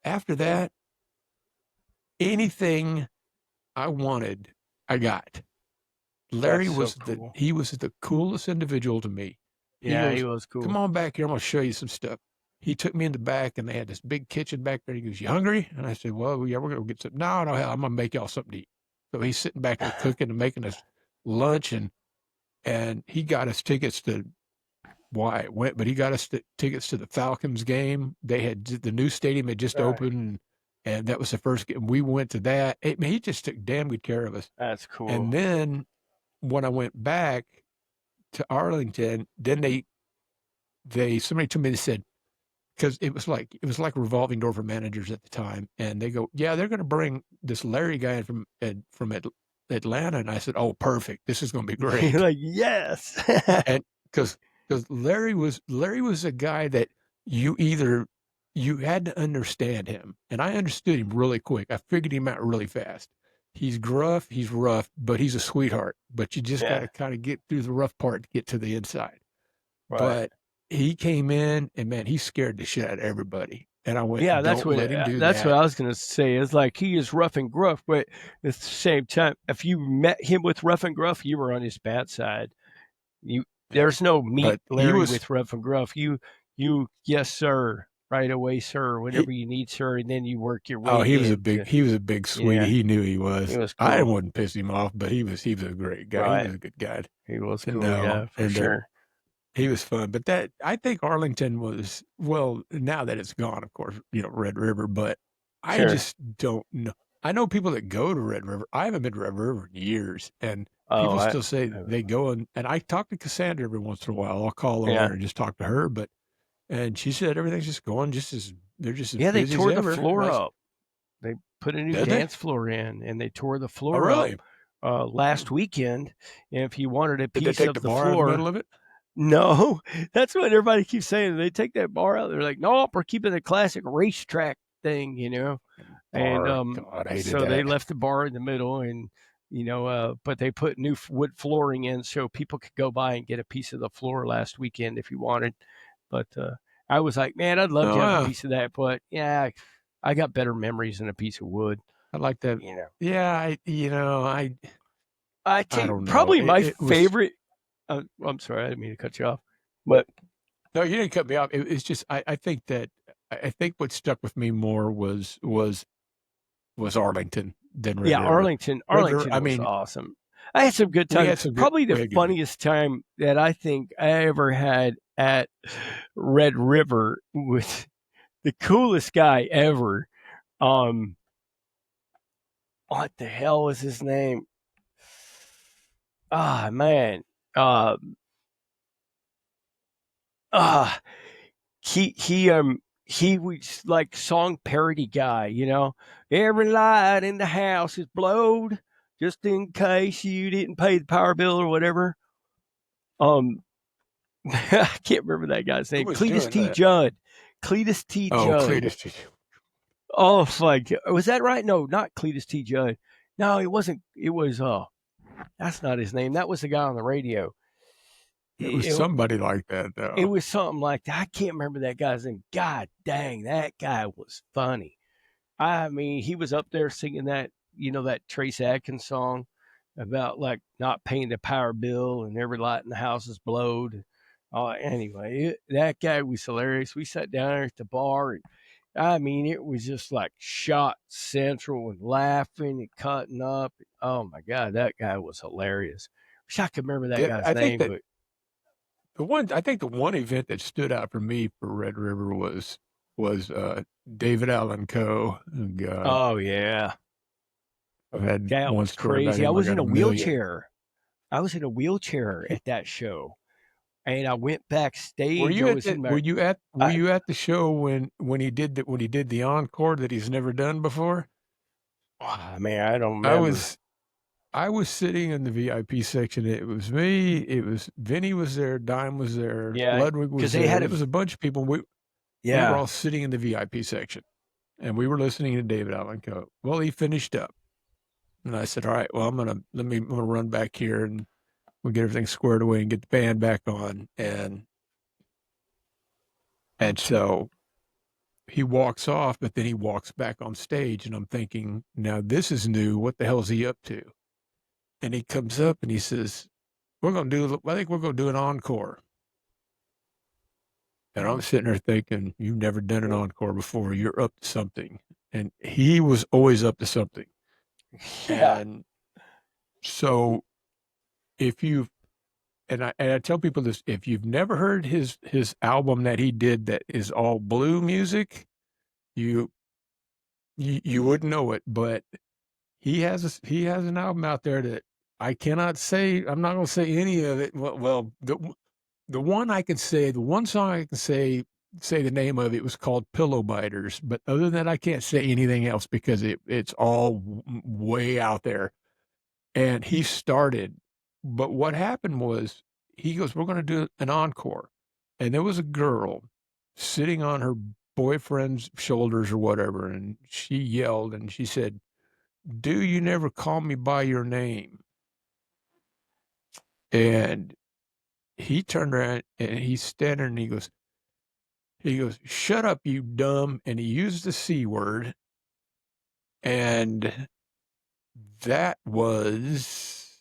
after that, anything I wanted, I got. Larry That's was so cool. he was the coolest individual to me. Yeah, goes, he was cool. come on back here. I'm going to show you some stuff. He took me in the back, and they had this big kitchen back there. He goes, you hungry? And I said, well, yeah, we're going to get something. No, hell, I'm going to make y'all something to eat. So he's sitting back there cooking and making us lunch, and he got us tickets to why it went, but he got us tickets to the Falcons game. They had the new stadium had just opened, and that was the first game. We went to that. He just took damn good care of us. That's cool. And then when I went back to Arlington, then somebody told me, they said, because it was like a revolving door for managers at the time, and they go, yeah, they're going to bring this Larry guy from Atlanta, and I said, oh, perfect, this is going to be great. You're like, yes. And because Larry was a guy that you had to understand him, and I understood him really quick. I figured him out really fast. He's gruff, he's rough, but he's a sweetheart. But you just got to kind of get through the rough part to get to the inside. Right. But he came in, and man, he scared the shit out of everybody. And I went, yeah, that's what let him do. That's what I was gonna say. It's like he is rough and gruff, but at the same time, if you met him with rough and gruff, you were on his bad side. There's no meet Larry with rough and gruff. You, yes, sir, right away, sir, whatever you need, sir, and then you work your way. Oh, he was a big sweetie. Yeah. He knew he was. He was cool. I wouldn't piss him off, but he was a great guy. Right. He was a good guy. He was cool, yeah, for sure. He was fun, but I think Arlington was, well, now that it's gone, of course, Red River, but I just don't know. I know people that go to Red River. I haven't been to Red River in years, and people still say they go, and I talk to Cassandra every once in a while. I'll call her and just talk to her, and she said everything's just going they're just as they busy tore as the ever. floor up. They put a new dance floor in, and they tore the floor up last weekend. And if you wanted a piece of the floor, out of the middle of it? No, that's what everybody keeps saying. They take that bar out. They're like, no, we're keeping the classic racetrack thing, And God, so they left the bar in the middle, and but they put new wood flooring in so people could go by and get a piece of the floor last weekend if you wanted. But I was like, man, I'd love to have a piece of that, but yeah, I got better memories than a piece of wood. I like that. Yeah, I don't know. Probably my favorite. I'm sorry, I didn't mean to cut you off. But no, you didn't cut me off. It's just I think what stuck with me more was Arlington than Red River. Arlington was awesome. I had some good times. Probably the funniest time that I think I ever had at Red River with the coolest guy ever. What the hell was his name? Ah, man. He was like song parody guy, Every light in the house is blowed, just in case you didn't pay the power bill or whatever. I can't remember that guy's name. Cletus T. Judd. Cletus T. Judd. Cletus T. Oh, my God. Was that right? No, not Cletus T. Judd. No, it wasn't. It was, that's not his name. That was the guy on the radio. It was somebody like that, though. It was something like that. I can't remember that guy's name. God dang, that guy was funny. I mean, he was up there singing that, that Trace Adkins song about like not paying the power bill and every light in the house is blowed. Anyway, that guy was hilarious. We sat down there at the bar, and I mean, it was just like shot central and laughing and cutting up. Oh my God, that guy was hilarious. Wish I could remember that guy's name. I think the one event that stood out for me for Red River was David Allen Coe. Oh yeah, that was crazy. I was in a wheelchair. I was in a wheelchair at that show, and I went backstage. Were you at the show when he did the encore that he's never done before? Oh, man, I don't remember. I was sitting in the VIP section. It was me. It was Vinny was there. Dime was there. Yeah, Ludwig was there. It was a bunch of people. We were all sitting in the VIP section, and we were listening to David Allen Coe. Well, he finished up, And I said, all right, well, I'm gonna run back here and we'll get everything squared away and get the band back on. And so he walks off, but then he walks back on stage, and I'm thinking, now this is new. What the hell is he up to? And he comes up and he says, I think we're gonna do an encore. And I'm sitting there thinking, you've never done an encore before. You're up to something. And he was always up to something. Yeah. And so if you've, and I tell people this, if you've never heard his album that he did that is all blue music, you wouldn't know it, but he has an album out there that I cannot say, I'm not going to say any of it. Well, the one I can say, the one song I can say the name of it was called Pillow Biters, but other than that, I can't say anything else because it's all way out there. And he started, but what happened was he goes, we're going to do an encore. And there was a girl sitting on her boyfriend's shoulders or whatever. And she yelled and she said, do you never call me by your name? And he turned around and he's standing and he goes, shut up, you dumb. And he used the C word. And that was,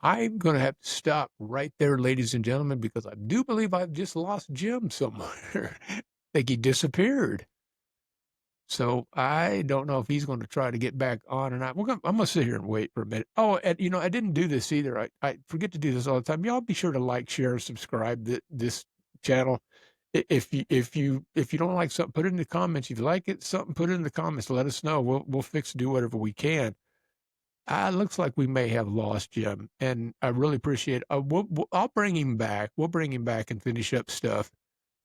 I'm going to have to stop right there, ladies and gentlemen, because I do believe I've just lost Jim somewhere. I think he disappeared. So I don't know if he's going to try to get back on or not. I'm going to sit here and wait for a minute. Oh, and, I didn't do this either. I forget to do this all the time. Y'all be sure to like, share, and subscribe this channel. If you don't like something, put it in the comments. If you like it, something, put it in the comments. Let us know. We'll do whatever we can. Looks like we may have lost Jim, and I really appreciate it. I'll bring him back. We'll bring him back and finish up stuff.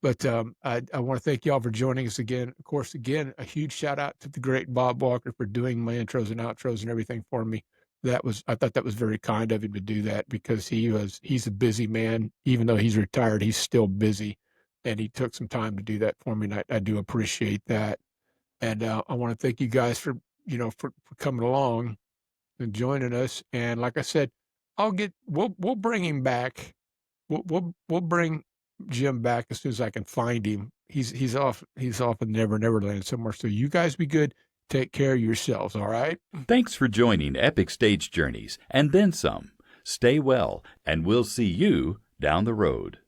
But I want to thank y'all for joining us again. Of course, again, a huge shout out to the great Bob Walker for doing my intros and outros and everything for me. I thought that was very kind of him to do that because he's a busy man. Even though he's retired, he's still busy, and he took some time to do that for me. And I do appreciate that. And I want to thank you guys for coming along and joining us. And like I said, we'll bring him back. We'll bring Jim back as soon as I can find him. He's off in Never Land somewhere. So you guys be good. Take care of yourselves. All right. Thanks for joining Epic Stage Journeys and then some. Stay well, and we'll see you down the road.